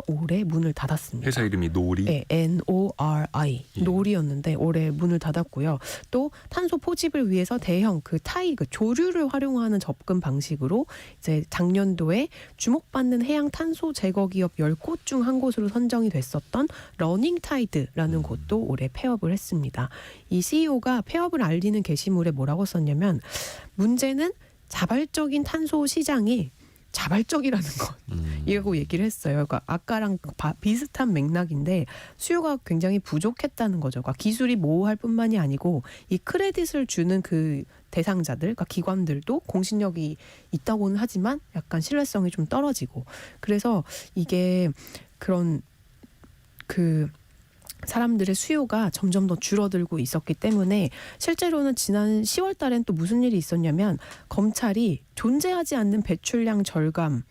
올해 문을 닫았습니다. 회사 이름이 노리. 네, NORI 예. 노리였는데 올해 문을 닫았고요. 또 탄소 포집을 위해서 대형 그 조류를 활용하는 접근 방식으로 이제 작년도에 주목받는 해양 탄소 제거 기업 10곳 중 한 곳으로 선정이 됐었던 러닝타이드라는 곳도 올해 폐업을 했습니다. 이 CEO가 폐업을 알리는 게시물에 뭐라고 썼냐면 문제는 자발적인 탄소 시장이 자발적이라는 것. 이라고 얘기를 했어요. 그러니까 아까랑 비슷한 맥락인데 수요가 굉장히 부족했다는 거죠. 그러니까 기술이 모호할 뿐만이 아니고 이 크레딧을 주는 그 대상자들, 그러니까 기관들도 공신력이 있다고는 하지만 약간 신뢰성이 좀 떨어지고 그래서 이게 그런 그 사람들의 수요가 점점 더 줄어들고 있었기 때문에 실제로는 지난 10월 달엔 또 무슨 일이 있었냐면 검찰이 존재하지 않는 배출량 절감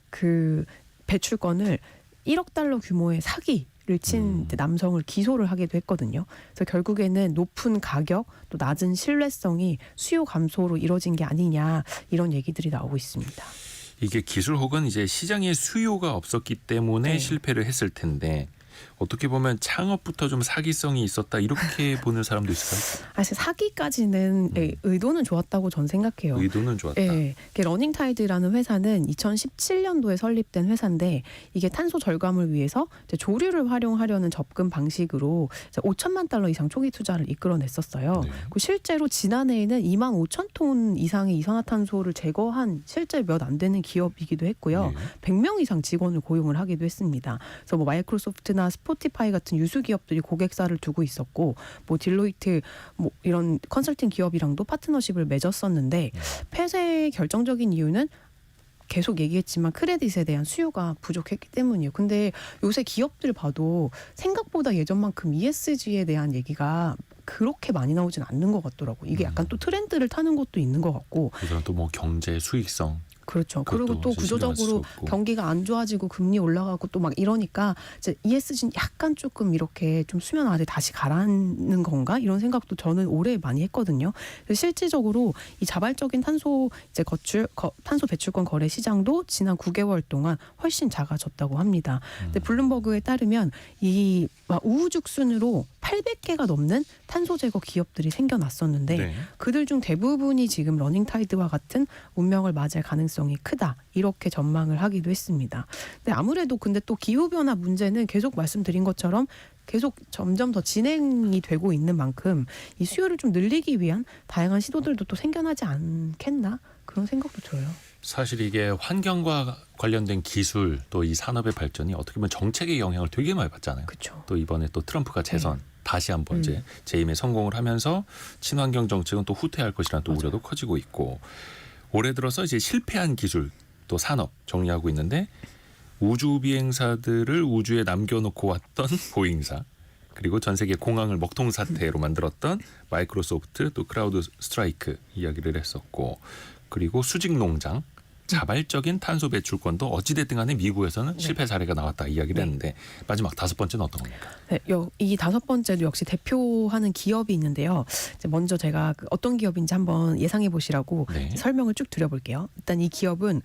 그 배출권을 1억 달러 규모의 사기를 친 남성을 기소를 하기도 했거든요. 그래서 결국에는 높은 가격 또 낮은 신뢰성이 수요 감소로 이뤄진 게 아니냐 이런 얘기들이 나오고 있습니다. 이게 기술 혹은 이제 시장에 수요가 없었기 때문에 네. 실패를 했을 텐데 어떻게 보면 창업부터 좀 사기성이 있었다 이렇게 보는 사람도 있을까요? 사실 사기까지는 의도는 좋았다고 전 생각해요. 의도는 좋았다. 네, 러닝타이드라는 회사는 2017년도에 설립된 회사인데 이게 탄소 절감을 위해서 이제 조류를 활용하려는 접근 방식으로 이제 5천만 달러 이상 초기 투자를 이끌어냈었어요. 네. 그리고 실제로 지난해에는 2만 5천 톤 이상의 이산화탄소를 제거한 실제 몇 안 되는 기업이기도 했고요. 네. 100명 이상 직원을 고용을 하기도 했습니다. 그래서 뭐 마이크로소프트나 스포티파이 같은 유수 기업들이 고객사를 두고 있었고 뭐 딜로이트 뭐 이런 컨설팅 기업이랑도 파트너십을 맺었었는데 폐쇄의 결정적인 이유는 계속 얘기했지만 크레딧에 대한 수요가 부족했기 때문이에요. 근데 요새 기업들 봐도 생각보다 예전만큼 ESG에 대한 얘기가 그렇게 많이 나오진 않는 것 같더라고요. 이게 약간 또 트렌드를 타는 것도 있는 것 같고. 그래서 또 뭐 경제 수익성 그렇죠. 그리고 또 그것도 신경할 수 구조적으로 없고. 경기가 안 좋아지고 금리 올라가고 또 막 이러니까 이제 ESG는 약간 조금 이렇게 좀 수면 아래 다시 가라앉는 건가 이런 생각도 저는 올해 많이 했거든요. 그래서 실질적으로 이 자발적인 탄소 이제 탄소 배출권 거래 시장도 지난 9개월 동안 훨씬 작아졌다고 합니다. 근데 블룸버그에 따르면 이 우후죽순으로 800개가 넘는 탄소 제거 기업들이 생겨났었는데 네. 그들 중 대부분이 지금 러닝타이드와 같은 운명을 맞을 가능성이 크다 이렇게 전망을 하기도 했습니다. 근데 아무래도 근데 또 기후 변화 문제는 계속 말씀드린 것처럼 계속 점점 더 진행이 되고 있는 만큼 이 수요를 좀 늘리기 위한 다양한 시도들도 또 생겨나지 않겠나 그런 생각도 들어요. 사실 이게 환경과 관련된 기술 또 이 산업의 발전이 어떻게 보면 정책의 영향을 되게 많이 받잖아요. 그렇죠. 또 이번에 또 트럼프가 재선 다시 한번 이제 재임에 성공을 하면서 친환경 정책은 또 후퇴할 것이라는 또 우려도 커지고 있고 올해 들어서 이제 실패한 기술 또 산업 정리하고 있는데 우주 비행사들을 우주에 남겨놓고 왔던 보잉사 그리고 전 세계 공항을 먹통 사태로 만들었던 마이크로소프트 또 크라우드 스트라이크 이야기를 했었고 그리고 수직 농장 자발적인 탄소 배출권도 어찌됐든 간에 미국에서는 실패 사례가 나왔다 이야기를 했는데 마지막 5번째는 어떤 겁니까? 네, 이 5번째도 역시 대표하는 기업이 있는데요. 이제 먼저 제가 어떤 기업인지 한번 예상해 보시라고 네. 설명을 쭉 드려볼게요. 일단 이 기업은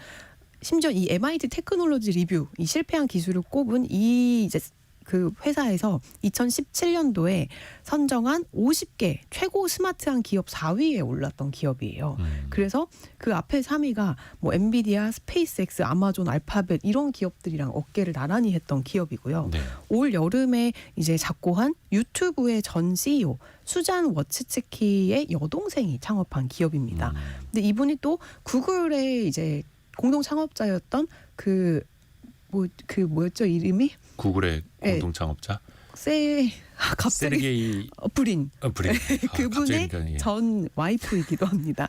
심지어 이 MIT 테크놀로지 리뷰 이 실패한 기술을 꼽은 이 이제 그 회사에서 2017년도에 선정한 50개 최고 스마트한 기업 4위에 올랐던 기업이에요. 그래서 그 앞에 3위가 뭐 엔비디아, 스페이스X, 아마존, 알파벳 이런 기업들이랑 어깨를 나란히 했던 기업이고요. 네. 올 여름에 이제 작고한 유튜브의 전 CEO 수잔 워츠츠키의 여동생이 창업한 기업입니다. 근데 이분이 또 구글의 이제 공동 창업자였던 뭐였죠 이름이? 구글의 네. 공동 창업자 갑자기 세르게이 브린 브린 그분의 갑자기 전 와이프이기도 합니다.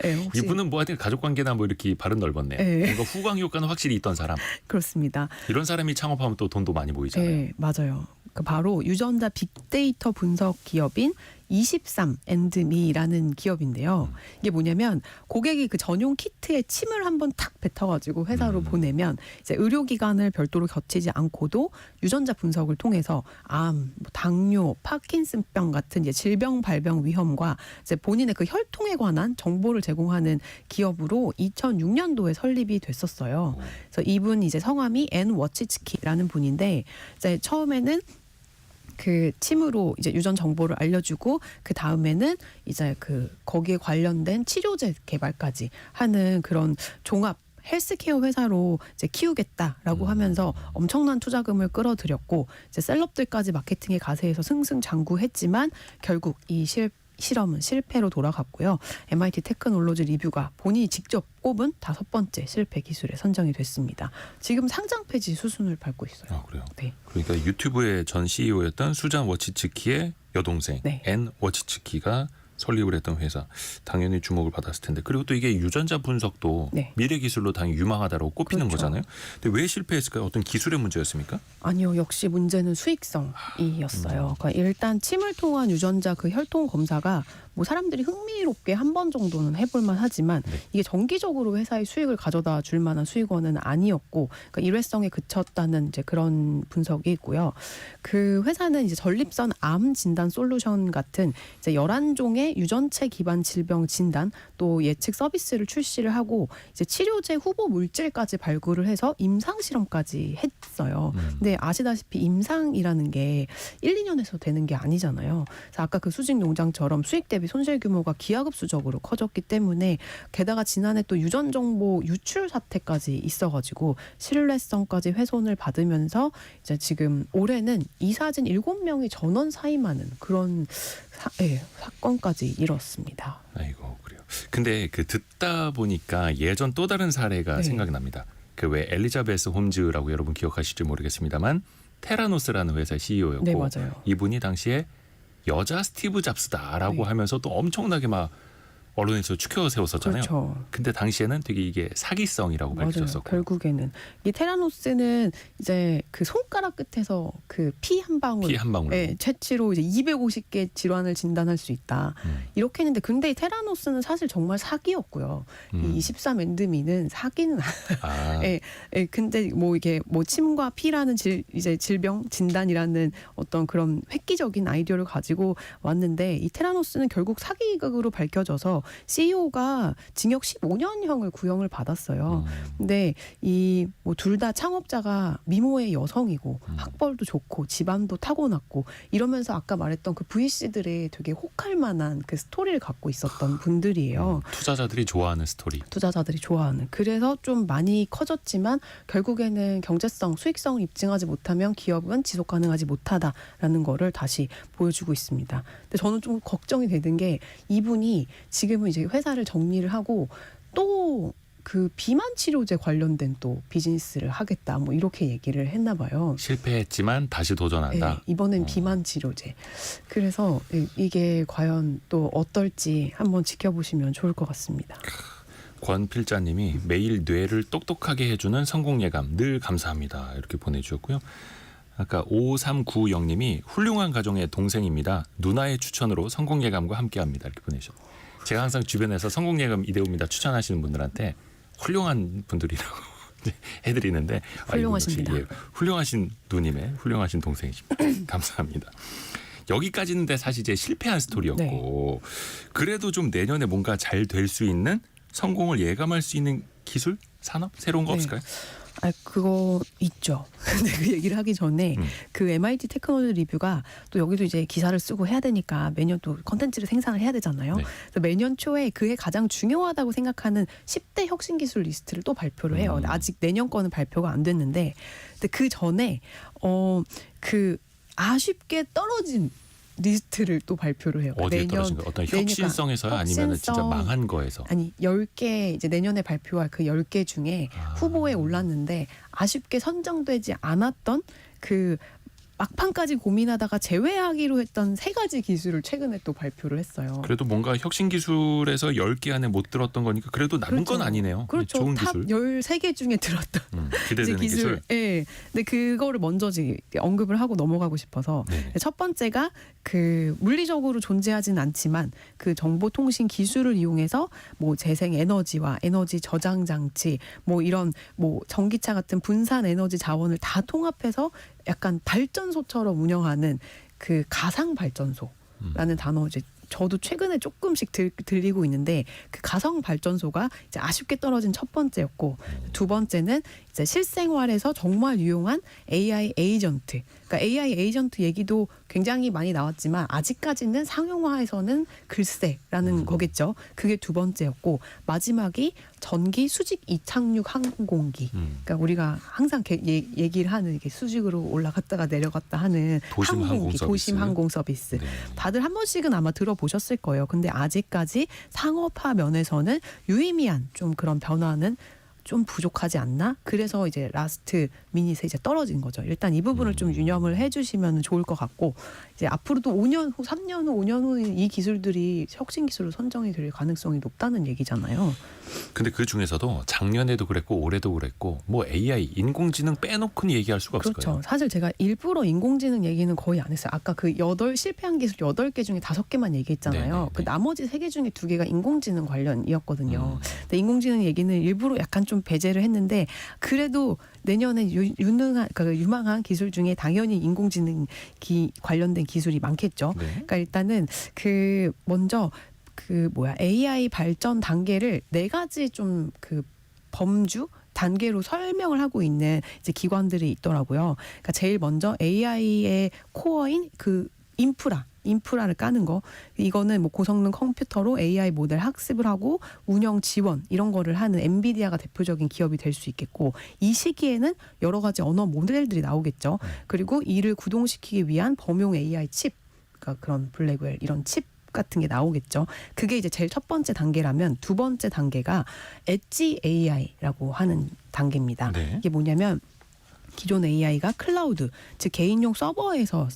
네, 혹시 이분은 뭐 하여튼 가족 관계나 뭐 이렇게 발은 넓었네. 네. 뭔가 후광 효과는 확실히 있던 사람. 그렇습니다. 이런 사람이 창업하면 또 돈도 많이 모이잖아요. 네, 맞아요. 바로 유전자 빅데이터 분석 기업인 23&me라는 기업인데요. 이게 뭐냐면 고객이 그 전용 키트에 침을 한번 탁 뱉어가지고 회사로 보내면 이제 의료기관을 별도로 거치지 않고도 유전자 분석을 통해서 암, 뭐 당뇨, 파킨슨병 같은 이제 질병 발병 위험과 이제 본인의 그 혈통에 관한 정보를 제공하는 기업으로 2006년도에 설립이 됐었어요. 그래서 이분 이제 성함이 앤 워치츠키라는 분인데 이제 처음에는 그 침으로 이제 유전 정보를 알려주고 그 다음에는 이제 그 거기에 관련된 치료제 개발까지 하는 그런 종합 헬스케어 회사로 이제 키우겠다라고 하면서 엄청난 투자금을 끌어들였고 이제 셀럽들까지 마케팅에 가세해서 승승장구했지만 결국 이 실험은 실패로 돌아갔고요. MIT 테크놀로지 리뷰가 본인이 직접 꼽은 5번째 실패 기술에 선정이 됐습니다. 지금 상장 폐지 수순을 밟고 있어요. 아, 그래요. 네. 그러니까 유튜브의 전 CEO였던 수잔 워치츠키의 여동생 네. 앤 워치츠키가 설립을 했던 회사, 당연히 주목을 받았을 텐데, 그리고 또 이게 유전자 분석도 네. 미래 기술로 당연히 유망하다고 꼽히는 그렇죠. 거잖아요. 근데 왜 실패했을까요? 어떤 기술의 문제였습니까? 아니요, 역시 문제는 수익성이었어요. 그러니까 일단 침을 통한 유전자 그 혈통 검사가 뭐 사람들이 흥미롭게 한 번 정도는 해볼만 하지만 네. 이게 정기적으로 회사의 수익을 가져다 줄 만한 수익원은 아니었고, 그러니까 일회성에 그쳤다는 이제 그런 분석이 있고요. 그 회사는 이제 전립선 암 진단 솔루션 같은 이제 11종의 유전체 기반 질병 진단 또 예측 서비스를 출시를 하고 이제 치료제 후보 물질까지 발굴을 해서 임상 실험까지 했어요. 근데 아시다시피 임상이라는 게 1, 2년에서 되는 게 아니잖아요. 그래서 아까 그 수직 농장처럼 수익 대비 손실 규모가 기하급수적으로 커졌기 때문에, 게다가 지난해 또 유전 정보 유출 사태까지 있어가지고 신뢰성까지 훼손을 받으면서 이제 지금 올해는 이사진 7명이 전원 사임하는 그런 사건까지 일었습니다. 아이고, 그래요. 근데 그 듣다 보니까 예전 또 다른 사례가 네. 생각이 납니다. 그 왜 엘리자베스 홈즈라고 여러분 기억하실지 모르겠습니다만 테라노스라는 회사의 CEO였고, 네, 맞아요. 이분이 당시에 여자 스티브 잡스다라고 네. 하면서 또 엄청나게 막 언론에서 추켜 세웠었잖아요. 그렇죠. 근데 당시에는 되게 이게 사기성이라고 맞아요. 밝혀졌었고. 결국에는 이 테라노스는 이제 그 손가락 끝에서 그 피 한 방울, 피 한 방울. 채취로 이제 250개 질환을 진단할 수 있다. 이렇게 했는데, 근데 이 테라노스는 사실 정말 사기였고요. 이 23엔드미는 사기는 아, 근데 뭐 이게 뭐 침과 피라는 이제 질병 진단이라는 어떤 그런 획기적인 아이디어를 가지고 왔는데, 이 테라노스는 결국 사기극으로 밝혀져서 CEO가 징역 15년형을 구형을 받았어요. 근데 이 뭐 둘 다 창업자가 미모의 여성이고 학벌도 좋고 집안도 타고났고 이러면서 아까 말했던 그 VC들의 되게 혹할 만한 그 스토리를 갖고 있었던 분들이에요. 투자자들이 좋아하는 스토리. 투자자들이 좋아하는. 그래서 좀 많이 커졌지만 결국에는 경제성, 수익성을 입증하지 못하면 기업은 지속 가능하지 못하다라는 거를 다시 보여주고 있습니다. 근데 저는 좀 걱정이 되는 게, 이분이 지금은 이제 회사를 정리를 하고 또 그 비만 치료제 관련된 또 비즈니스를 하겠다, 뭐 이렇게 얘기를 했나 봐요. 실패했지만 다시 도전한다. 네, 이번엔 비만 치료제. 그래서 이게 과연 또 어떨지 한번 지켜보시면 좋을 것 같습니다. 권 필자님이 매일 뇌를 똑똑하게 해주는 성공 예감 늘 감사합니다. 이렇게 보내주셨고요. 아까 5390님이 훌륭한 가정의 동생입니다. 누나의 추천으로 성공 예감과 함께합니다. 이렇게 보내주셨어요. 제가 항상 주변에서 성공 예감 이대호입니다 추천하시는 분들한테 훌륭한 분들이라고 해드리는데, 훌륭하십니다. 예, 훌륭하신 누님의 훌륭하신 동생이십니다. 감사합니다. 여기까지는 사실 이제 실패한 스토리였고, 그래도 좀 내년에 뭔가 잘 될 수 있는, 성공을 예감할 수 있는 기술, 산업, 새로운 거 네. 없을까요? 그거 있죠. 근데 그 얘기를 하기 전에 그 MIT 테크놀로지 리뷰가 또 여기도 이제 기사를 쓰고 해야 되니까 매년 또 컨텐츠를 생산을 해야 되잖아요. 네. 그래서 매년 초에 그해 가장 중요하다고 생각하는 10대 혁신 기술 리스트를 또 발표를 해요. 아직 내년 거는 발표가 안 됐는데, 근데 그 전에 그 아쉽게 떨어진 리스트를 또 발표를 해요. 어디에 떨어진가요? 어떤 혁신성에서요? 아니면 진짜 망한 거에서? 아니, 10개 이제 내년에 발표할 그 10개 중에 후보에 올랐는데 아쉽게 선정되지 않았던 그 막판까지 고민하다가 제외하기로 했던 3가지 기술을 최근에 또 발표를 했어요. 그래도 뭔가 혁신 기술에서 10개 안에 못 들었던 거니까 그래도 나쁜 그렇죠. 건 아니네요. 그렇죠. 좋은 탑 기술. 13개 중에 들었던 기대되는 기술. 예. 근데 그거를 먼저 언급을 하고 넘어가고 싶어서, 네네. 첫 번째가 그 물리적으로 존재하진 않지만 그 정보통신 기술을 이용해서 뭐 재생 에너지와 에너지 저장 장치, 뭐 이런 뭐 전기차 같은 분산 에너지 자원을 다 통합해서 약간 발전소처럼 운영하는 그 가상 발전소라는 단어, 이제 저도 최근에 조금씩 들리고 있는데, 그 가상 발전소가 이제 아쉽게 떨어진 첫 번째였고, 두 번째는 이제 실생활에서 정말 유용한 AI 에이전트. 그러니까 AI 에이전트 얘기도 굉장히 많이 나왔지만 아직까지는 상용화에서는 글쎄라는 거겠죠. 그게 두 번째였고, 마지막이 전기 수직 이착륙 항공기. 그러니까 우리가 항상 얘기를 하는, 이게 수직으로 올라갔다가 내려갔다 하는 도심 항공 서비스. 도심 항공 서비스. 네. 다들 한 번씩은 아마 들어보셨을 보셨을 거예요. 근데 아직까지 상업화 면에서는 유의미한 좀 그런 변화는 좀 부족하지 않나? 그래서 이제 라스트 미닛에 이제 떨어진 거죠. 일단 이 부분을 좀 유념을 해주시면 좋을 것 같고, 이제 앞으로도 5년 후, 3년 후, 5년 후에 이 기술들이 혁신 기술로 선정이 될 가능성이 높다는 얘기잖아요. 근데 그 중에서도 작년에도 그랬고 올해도 그랬고 뭐 AI, 인공지능 빼놓고는 얘기할 수가 없을 그렇죠. 거예요. 사실 제가 일부러 인공지능 얘기는 거의 안 했어요. 아까 그 실패한 기술 8개 중에 5개만 얘기했잖아요. 네네네. 그 나머지 3개 중에 2개가 인공지능 관련이었거든요. 음. 근데 인공지능 얘기는 일부러 약간 좀 배제를 했는데, 그래도 내년에 유망한 기술 중에 당연히 인공지능 관련된 기술이 많겠죠. 네. 그러니까 일단은 먼저 AI 발전 단계를 4가지 좀 범주 단계로 설명을 하고 있는 이제 기관들이 있더라고요. 그러니까 제일 먼저 AI의 코어인 인프라를 까는 거. 이거는 뭐 고성능 컴퓨터로 AI 모델 학습을 하고 운영 지원 이런 거를 하는 엔비디아가 대표적인 기업이 될 수 있겠고, 이 시기에는 여러 가지 언어 모델들이 나오겠죠. 그리고 이를 구동시키기 위한 범용 AI 칩, 그러니까 그런 블랙웰 이런 칩 같은 게 나오겠죠. 그게 이제 제일 첫 번째 단계라면, 두 번째 단계가 엣지 AI라고 하는 단계입니다. 네. 이게 뭐냐면 기존 AI가 클라우드, 즉 개인용 서버에서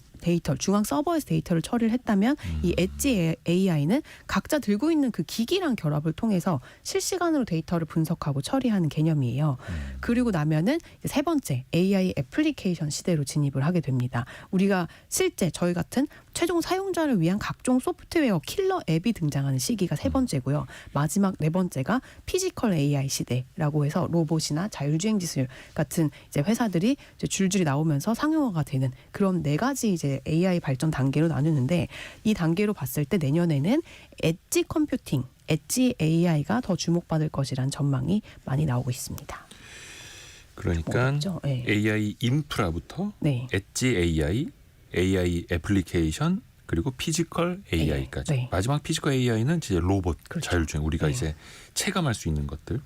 중앙 서버에서 데이터를 처리를 했다면 이 엣지 AI는 각자 들고 있는 그 기기랑 결합을 통해서 실시간으로 데이터를 분석하고 처리하는 개념이에요. 그리고 나면은 이제 세 번째 AI 애플리케이션 시대로 진입을 하게 됩니다. 우리가 실제 저희 같은 최종 사용자를 위한 각종 소프트웨어 킬러 앱이 등장하는 시기가 세 번째고요. 마지막 네 번째가 피지컬 AI 시대라고 해서 로봇이나 자율주행 기술 같은 이제 회사들이 이제 줄줄이 나오면서 상용화가 되는 그런 4가지 이제 AI 발전 단계로 나누는데, 이 단계로 봤을 때 내년에는 엣지 컴퓨팅, 엣지 AI가 더 주목받을 것이라는 전망이 많이 나오고 있습니다. 그러니까 네. AI 인프라부터 네. 엣지 AI, AI 애플리케이션, 그리고 피지컬 AI까지. 네. 마지막 피지컬 AI는 이제 로봇, 그렇죠. 자율주행, 우리가 네. 이제 체감할 수 있는 것들.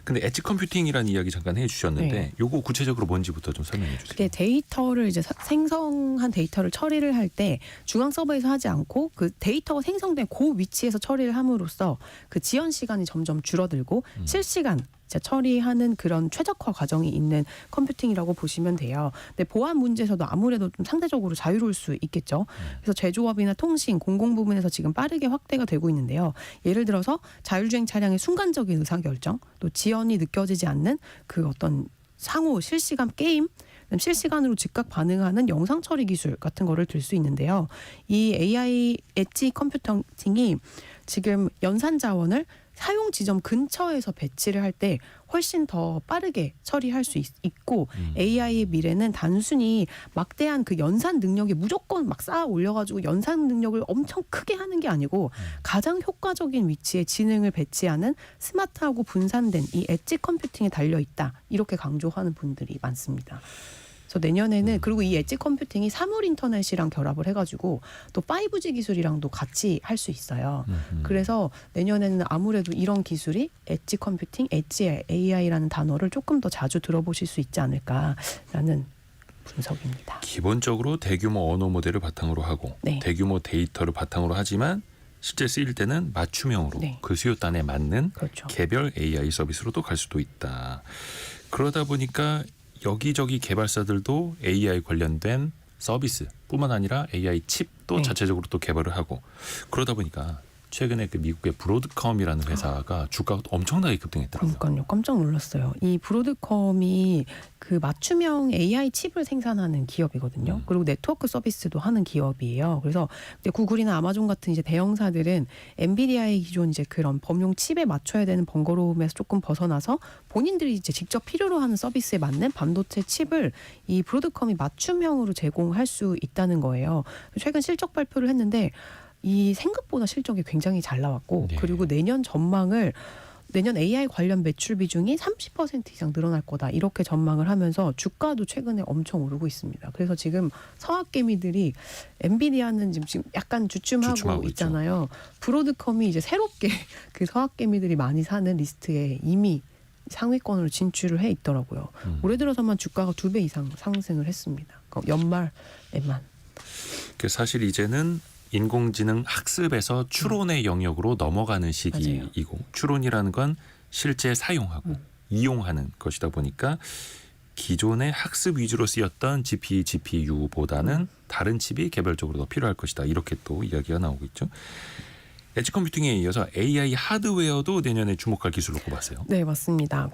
근데 엣지 컴퓨팅이라는 이야기 잠깐 해주셨는데, 네. 요거 구체적으로 뭔지부터 좀 설명해 주세요. 그게 데이터를 이제 생성한 데이터를 처리를 할 때 중앙 서버에서 하지 않고 그 데이터가 생성된 그 위치에서 처리를 함으로써 그 지연 시간이 점점 줄어들고 실시간 이제 처리하는 그런 최적화 과정이 있는 컴퓨팅이라고 보시면 돼요. 근데 보안 문제에서도 아무래도 좀 상대적으로 자유로울 수 있겠죠. 그래서 제조업이나 통신, 공공 부문에서 지금 빠르게 확대가 되고 있는데요. 예를 들어서 자율주행 차량의 순간적인 의사결정, 또 지연이 느껴지지 않는 그 어떤 상호 실시간 게임, 실시간으로 즉각 반응하는 영상 처리 기술 같은 거를 들 수 있는데요. 이 AI 엣지 컴퓨팅이 지금 연산 자원을 사용 지점 근처에서 배치를 할 때 훨씬 더 빠르게 처리할 수 있고, AI의 미래는 단순히 막대한 그 연산 능력이 무조건 막 쌓아 올려가지고 연산 능력을 엄청 크게 하는 게 아니고 가장 효과적인 위치에 지능을 배치하는 스마트하고 분산된 이 엣지 컴퓨팅에 달려있다, 이렇게 강조하는 분들이 많습니다. 그래서 내년에는 그리고 이 엣지 컴퓨팅이 사물 인터넷이랑 결합을 해가지고 또 5G 기술이랑도 같이 할 수 있어요. 그래서 내년에는 아무래도 이런 기술이 엣지 컴퓨팅, 엣지 AI라는 단어를 조금 더 자주 들어보실 수 있지 않을까라는 분석입니다. 기본적으로 대규모 언어 모델을 바탕으로 하고 네. 대규모 데이터를 바탕으로 하지만 실제 쓰일 때는 맞춤형으로 네. 그 수요단에 맞는 그렇죠. 개별 AI 서비스로도 갈 수도 있다. 그러다 보니까 여기저기 개발사들도 AI 관련된 서비스뿐만 아니라 AI 칩도 네. 자체적으로 또 개발을 하고, 그러다 보니까 최근에 그 미국의 브로드컴이라는 회사가 주가가 엄청나게 급등했더라고요. 그러니까요. 깜짝 놀랐어요. 이 브로드컴이 그 맞춤형 AI 칩을 생산하는 기업이거든요. 그리고 네트워크 서비스도 하는 기업이에요. 그래서 이제 구글이나 아마존 같은 이제 대형사들은 엔비디아의 기존 이제 그런 범용 칩에 맞춰야 되는 번거로움에서 조금 벗어나서 본인들이 이제 직접 필요로 하는 서비스에 맞는 반도체 칩을 이 브로드컴이 맞춤형으로 제공할 수 있다는 거예요. 최근 실적 발표를 했는데 이 생각보다 실적이 굉장히 잘 나왔고, 네. 그리고 내년 전망을 내년 AI 관련 매출 비중이 30% 이상 늘어날 거다, 이렇게 전망을 하면서 주가도 최근에 엄청 오르고 있습니다. 그래서 지금 서학개미들이 엔비디아는 지금 약간 주춤하고 있잖아요. 브로드컴이 이제 새롭게 그 서학개미들이 많이 사는 리스트에 이미 상위권으로 진출을 해 있더라고요. 올해 들어서만 주가가 2배 이상 상승을 했습니다. 연말에만. 사실 이제는 인공지능 학습에서 추론의 영역으로 넘어가는 시기이고 추론이라는 건 실제 사용하고 이용하는 것이다 보니까 기존의 학습 위주로 쓰였던 GPU보다는 다른 칩이 개별적으로 더 필요할 것이다. 이렇게 또 이야기가 나오고 있죠. 엣지 컴퓨팅에 이어서 AI 하드웨어도 내년에 주목할 기술로 꼽았어요. 네, 맞습니다.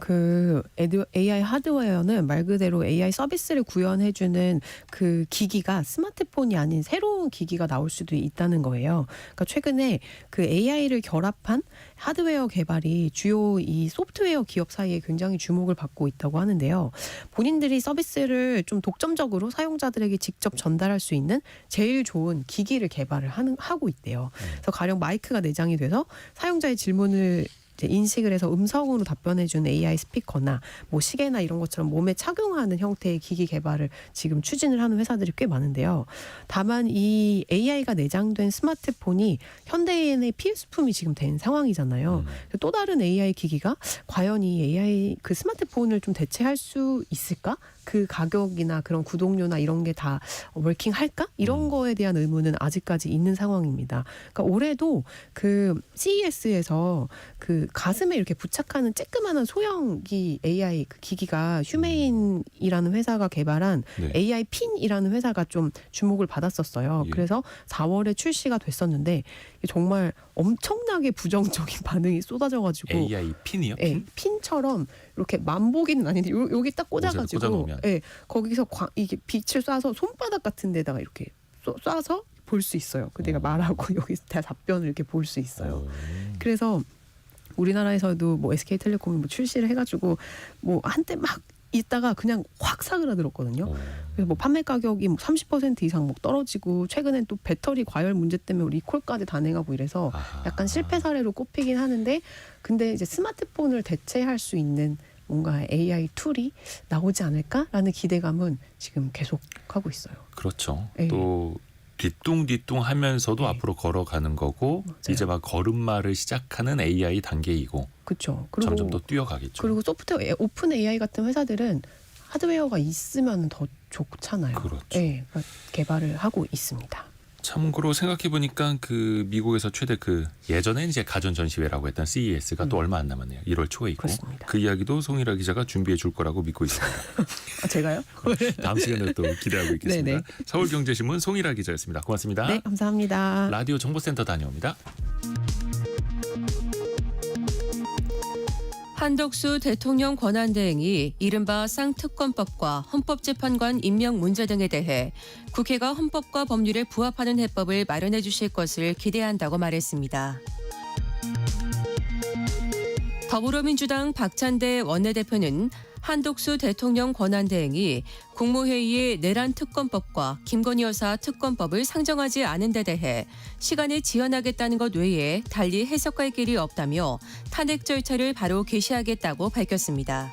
AI 하드웨어는 말 그대로 AI 서비스를 구현해주는 그 기기가 스마트폰이 아닌 새로운 기기가 나올 수도 있다는 거예요. 그러니까 최근에 그 AI를 결합한 하드웨어 개발이 주요 이 소프트웨어 기업 사이에 굉장히 주목을 받고 있다고 하는데요. 본인들이 서비스를 좀 독점적으로 사용자들에게 직접 전달할 수 있는 제일 좋은 기기를 개발을 하고 있대요. 그래서 가령 마이크가 내장이 돼서 사용자의 질문을 이제 인식을 해서 음성으로 답변해주는 AI 스피커나 뭐 시계나 이런 것처럼 몸에 착용하는 형태의 기기 개발을 지금 추진을 하는 회사들이 꽤 많은데요. 다만 이 AI가 내장된 스마트폰이 현대인의 필수품이 지금 된 상황이잖아요. 또 다른 AI 기기가 과연 이 AI 그 스마트폰을 좀 대체할 수 있을까? 그 가격이나 그런 구독료나 이런 게 다 워킹할까? 이런 거에 대한 의문은 아직까지 있는 상황입니다. 그러니까 올해도 그 CES에서 그 가슴에 이렇게 부착하는 쬐끄만한 소형기 AI 그 기기가 휴메인이라는 회사가 개발한 네. AI 핀이라는 회사가 좀 주목을 받았었어요. 예. 그래서 4월에 출시가 됐었는데 정말 엄청나게 부정적인 반응이 쏟아져가지고 AI 핀이요? 핀? 예, 핀처럼 이렇게 만보기는 아닌데 여기 딱 꽂아가지고 꽂아놓으면. 예, 거기서 이게 빛을 쏴서 손바닥 같은 데다가 이렇게 쏴서 볼 수 있어요. 그 내가 말하고 여기 다 답변을 이렇게 볼 수 있어요. 그래서 우리나라에서도 뭐 SK텔레콤이 뭐 출시를 해가지고 뭐 한때 막 있다가 그냥 확 사그라들었거든요. 그래서 뭐 판매 가격이 뭐 30% 이상 뭐 떨어지고 최근엔 또 배터리 과열 문제 때문에 리콜까지 단행하고 이래서 약간 실패 사례로 꼽히긴 하는데 근데 이제 스마트폰을 대체할 수 있는 뭔가 AI 툴이 나오지 않을까라는 기대감은 지금 계속 하고 있어요. 그렇죠. 예. 또 뒤뚱뒤뚱 하면서도 네. 앞으로 걸어가는 거고 맞아요. 이제 막 걸음마를 시작하는 AI 단계이고 그렇죠. 점점 더 뛰어가겠죠. 그리고 소프트웨어 오픈 AI 같은 회사들은 하드웨어가 있으면 더 좋잖아요. 그렇죠. 네, 그러니까 개발을 하고 있습니다. 참고로 생각해 보니까 그 미국에서 최대 그 예전에 이제 가전 전시회라고 했던 CES가 또 얼마 안 남았네요. 1월 초에 있고 그렇습니다. 그 이야기도 송일아 기자가 준비해 줄 거라고 믿고 있습니다. 아, 제가요? 다음 시간에 또 기대하고 있겠습니다. 네네. 서울경제신문 송일아 기자였습니다. 고맙습니다. 네, 감사합니다. 라디오 정보센터 다녀옵니다. 한덕수 대통령 권한대행이 이른바 쌍특검법과 헌법재판관 임명 문제 등에 대해 국회가 헌법과 법률에 부합하는 해법을 마련해 주실 것을 기대한다고 말했습니다. 더불어민주당 박찬대 원내대표는 한덕수 대통령 권한대행이 국무회의에 내란 특검법과 김건희 여사 특검법을 상정하지 않은 데 대해 시간을 지연하겠다는 것 외에 달리 해석할 길이 없다며 탄핵 절차를 바로 개시하겠다고 밝혔습니다.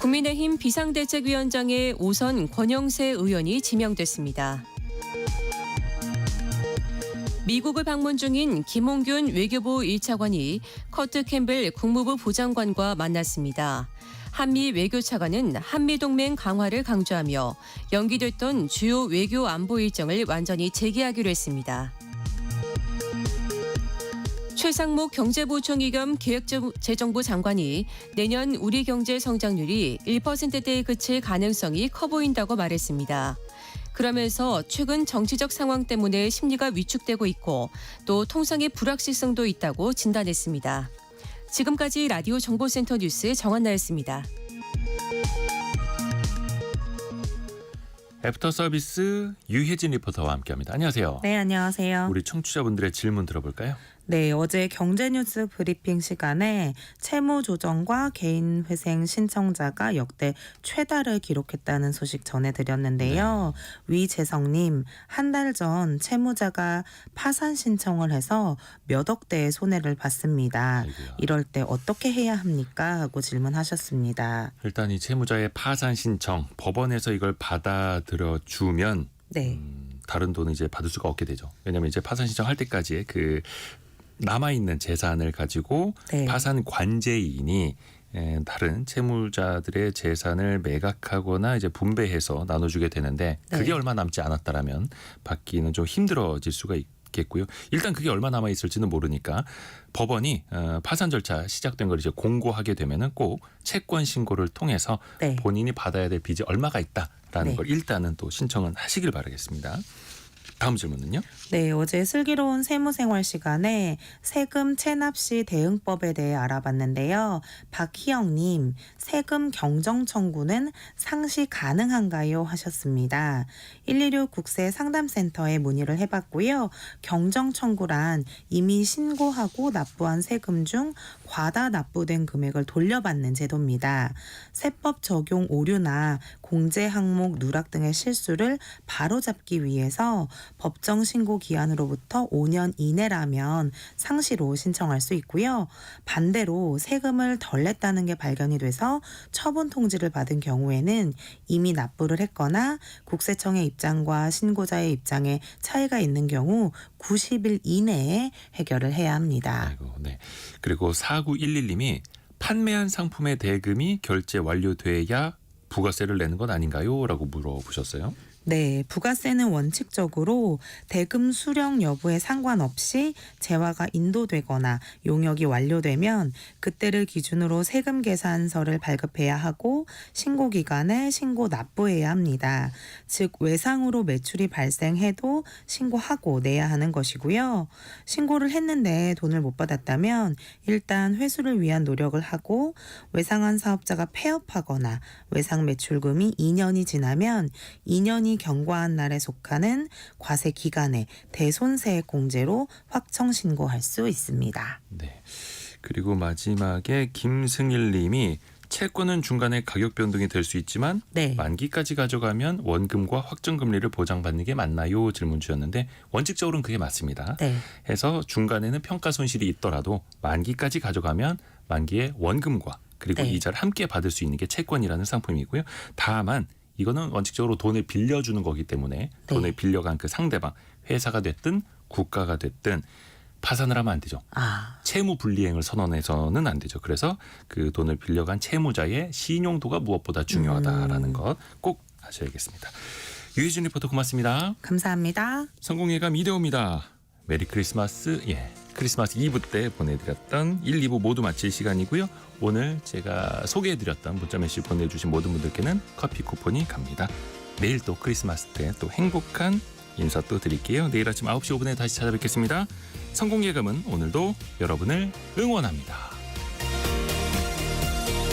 국민의힘 비상대책위원장에 오선 권영세 의원이 지명됐습니다. 미국을 방문 중인 김홍균 외교부 1차관이 커트 캠벨 국무부 부장관과 만났습니다. 한미 외교차관은 한미동맹 강화를 강조하며 연기됐던 주요 외교 안보 일정을 완전히 재개하기로 했습니다. 최상목 경제부총리 겸 기획재정부 장관이 내년 우리 경제 성장률이 1%대에 그칠 가능성이 커 보인다고 말했습니다. 그러면서 최근 정치적 상황 때문에 심리가 위축되고 있고 또 통상의 불확실성도 있다고 진단했습니다. 지금까지 라디오 정보센터 뉴스 정한나였습니다. 애프터 서비스 유혜진 리포터와 함께합니다. 안녕하세요. 네, 안녕하세요. 우리 청취자분들의 질문 들어볼까요? 네, 어제 경제뉴스 브리핑 시간에 채무조정과 개인회생 신청자가 역대 최다를 기록했다는 소식 전해드렸는데요. 위재성님, 한 달 전 채무자가 파산 신청을 해서 몇 억대의 손해를 봤습니다. 아이고야. 이럴 때 어떻게 해야 합니까? 하고 질문하셨습니다. 일단 이 채무자의 파산 신청 법원에서 이걸 받아들여 주면 네. 다른 돈은 이제 받을 수가 없게 되죠. 왜냐하면 이제 파산 신청할 때까지의 그 남아 있는 재산을 가지고 네. 파산 관제인이 다른 채무자들의 재산을 매각하거나 이제 분배해서 나눠주게 되는데 그게 네. 얼마 남지 않았다라면 받기는 좀 힘들어질 수가 있겠고요. 일단 그게 얼마 남아 있을지는 모르니까 법원이 파산 절차 시작된 걸 이제 공고하게 되면은 꼭 채권 신고를 통해서 네. 본인이 받아야 될 빚이 얼마가 있다라는 네. 걸 일단은 또 신청은 하시길 바라겠습니다. 다음 질문은요? 네, 어제 슬기로운 세무생활 시간에 세금 체납 시 대응법에 대해 알아봤는데요. 박희영님, 세금 경정 청구는 상시 가능한가요? 하셨습니다. 116 국세 상담센터에 문의를 해봤고요. 경정 청구란 이미 신고하고 납부한 세금 중 과다 납부된 금액을 돌려받는 제도입니다. 세법 적용 오류나 공제 항목 누락 등의 실수를 바로잡기 위해서 법정 신고 기한으로부터 5년 이내라면 상시로 신청할 수 있고요. 반대로 세금을 덜 냈다는 게 발견이 돼서 처분 통지를 받은 경우에는 이미 납부를 했거나 국세청의 입장과 신고자의 입장에 차이가 있는 경우 90일 이내에 해결을 해야 합니다. 아이고, 네. 그리고 4911님이 판매한 상품의 대금이 결제 완료돼야 부가세를 내는 것 아닌가요? 라고 물어보셨어요. 네, 부가세는 원칙적으로 대금 수령 여부에 상관없이 재화가 인도되거나 용역이 완료되면 그때를 기준으로 세금 계산서를 발급해야 하고 신고 기간에 신고 납부해야 합니다. 즉 외상으로 매출이 발생해도 신고하고 내야 하는 것이고요. 신고를 했는데 돈을 못 받았다면 일단 회수를 위한 노력을 하고 외상한 사업자가 폐업하거나 외상 매출금이 2년이 지나면 2년이 경과한 날에 속하는 과세 기간에 대손세액 공제로 확정 신고할 수 있습니다. 네. 그리고 마지막에 김승일 님이 채권은 중간에 가격 변동이 될 수 있지만 네. 만기까지 가져가면 원금과 확정금리를 보장받는 게 맞나요? 질문 주셨는데 원칙적으로는 그게 맞습니다. 네. 해서 중간에는 평가 손실이 있더라도 만기까지 가져가면 만기의 원금과 그리고 네. 이자를 함께 받을 수 있는 게 채권이라는 상품이고요. 다만 이거는 원칙적으로 돈을 빌려주는 거기 때문에 돈을 빌려간 그 상대방 회사가 됐든 국가가 됐든 파산을 하면 안 되죠. 채무 불이행을 선언해서는 안 되죠. 그래서 그 돈을 빌려간 채무자의 신용도가 무엇보다 중요하다라는 것 꼭 아셔야겠습니다. 유혜진 리포터 고맙습니다. 감사합니다. 성공예감 이대호입니다. 메리 크리스마스. 크리스마스 이브 때 보내드렸던 1, 2부 모두 마칠 시간이고요. 오늘 제가 소개해드렸던 문자메시지 보내주신 모든 분들께는 커피 쿠폰이 갑니다. 내일 또 크리스마스 때 또 행복한 인사 또 드릴게요. 내일 아침 9시 5분에 다시 찾아뵙겠습니다. 성공예감은 오늘도 여러분을 응원합니다.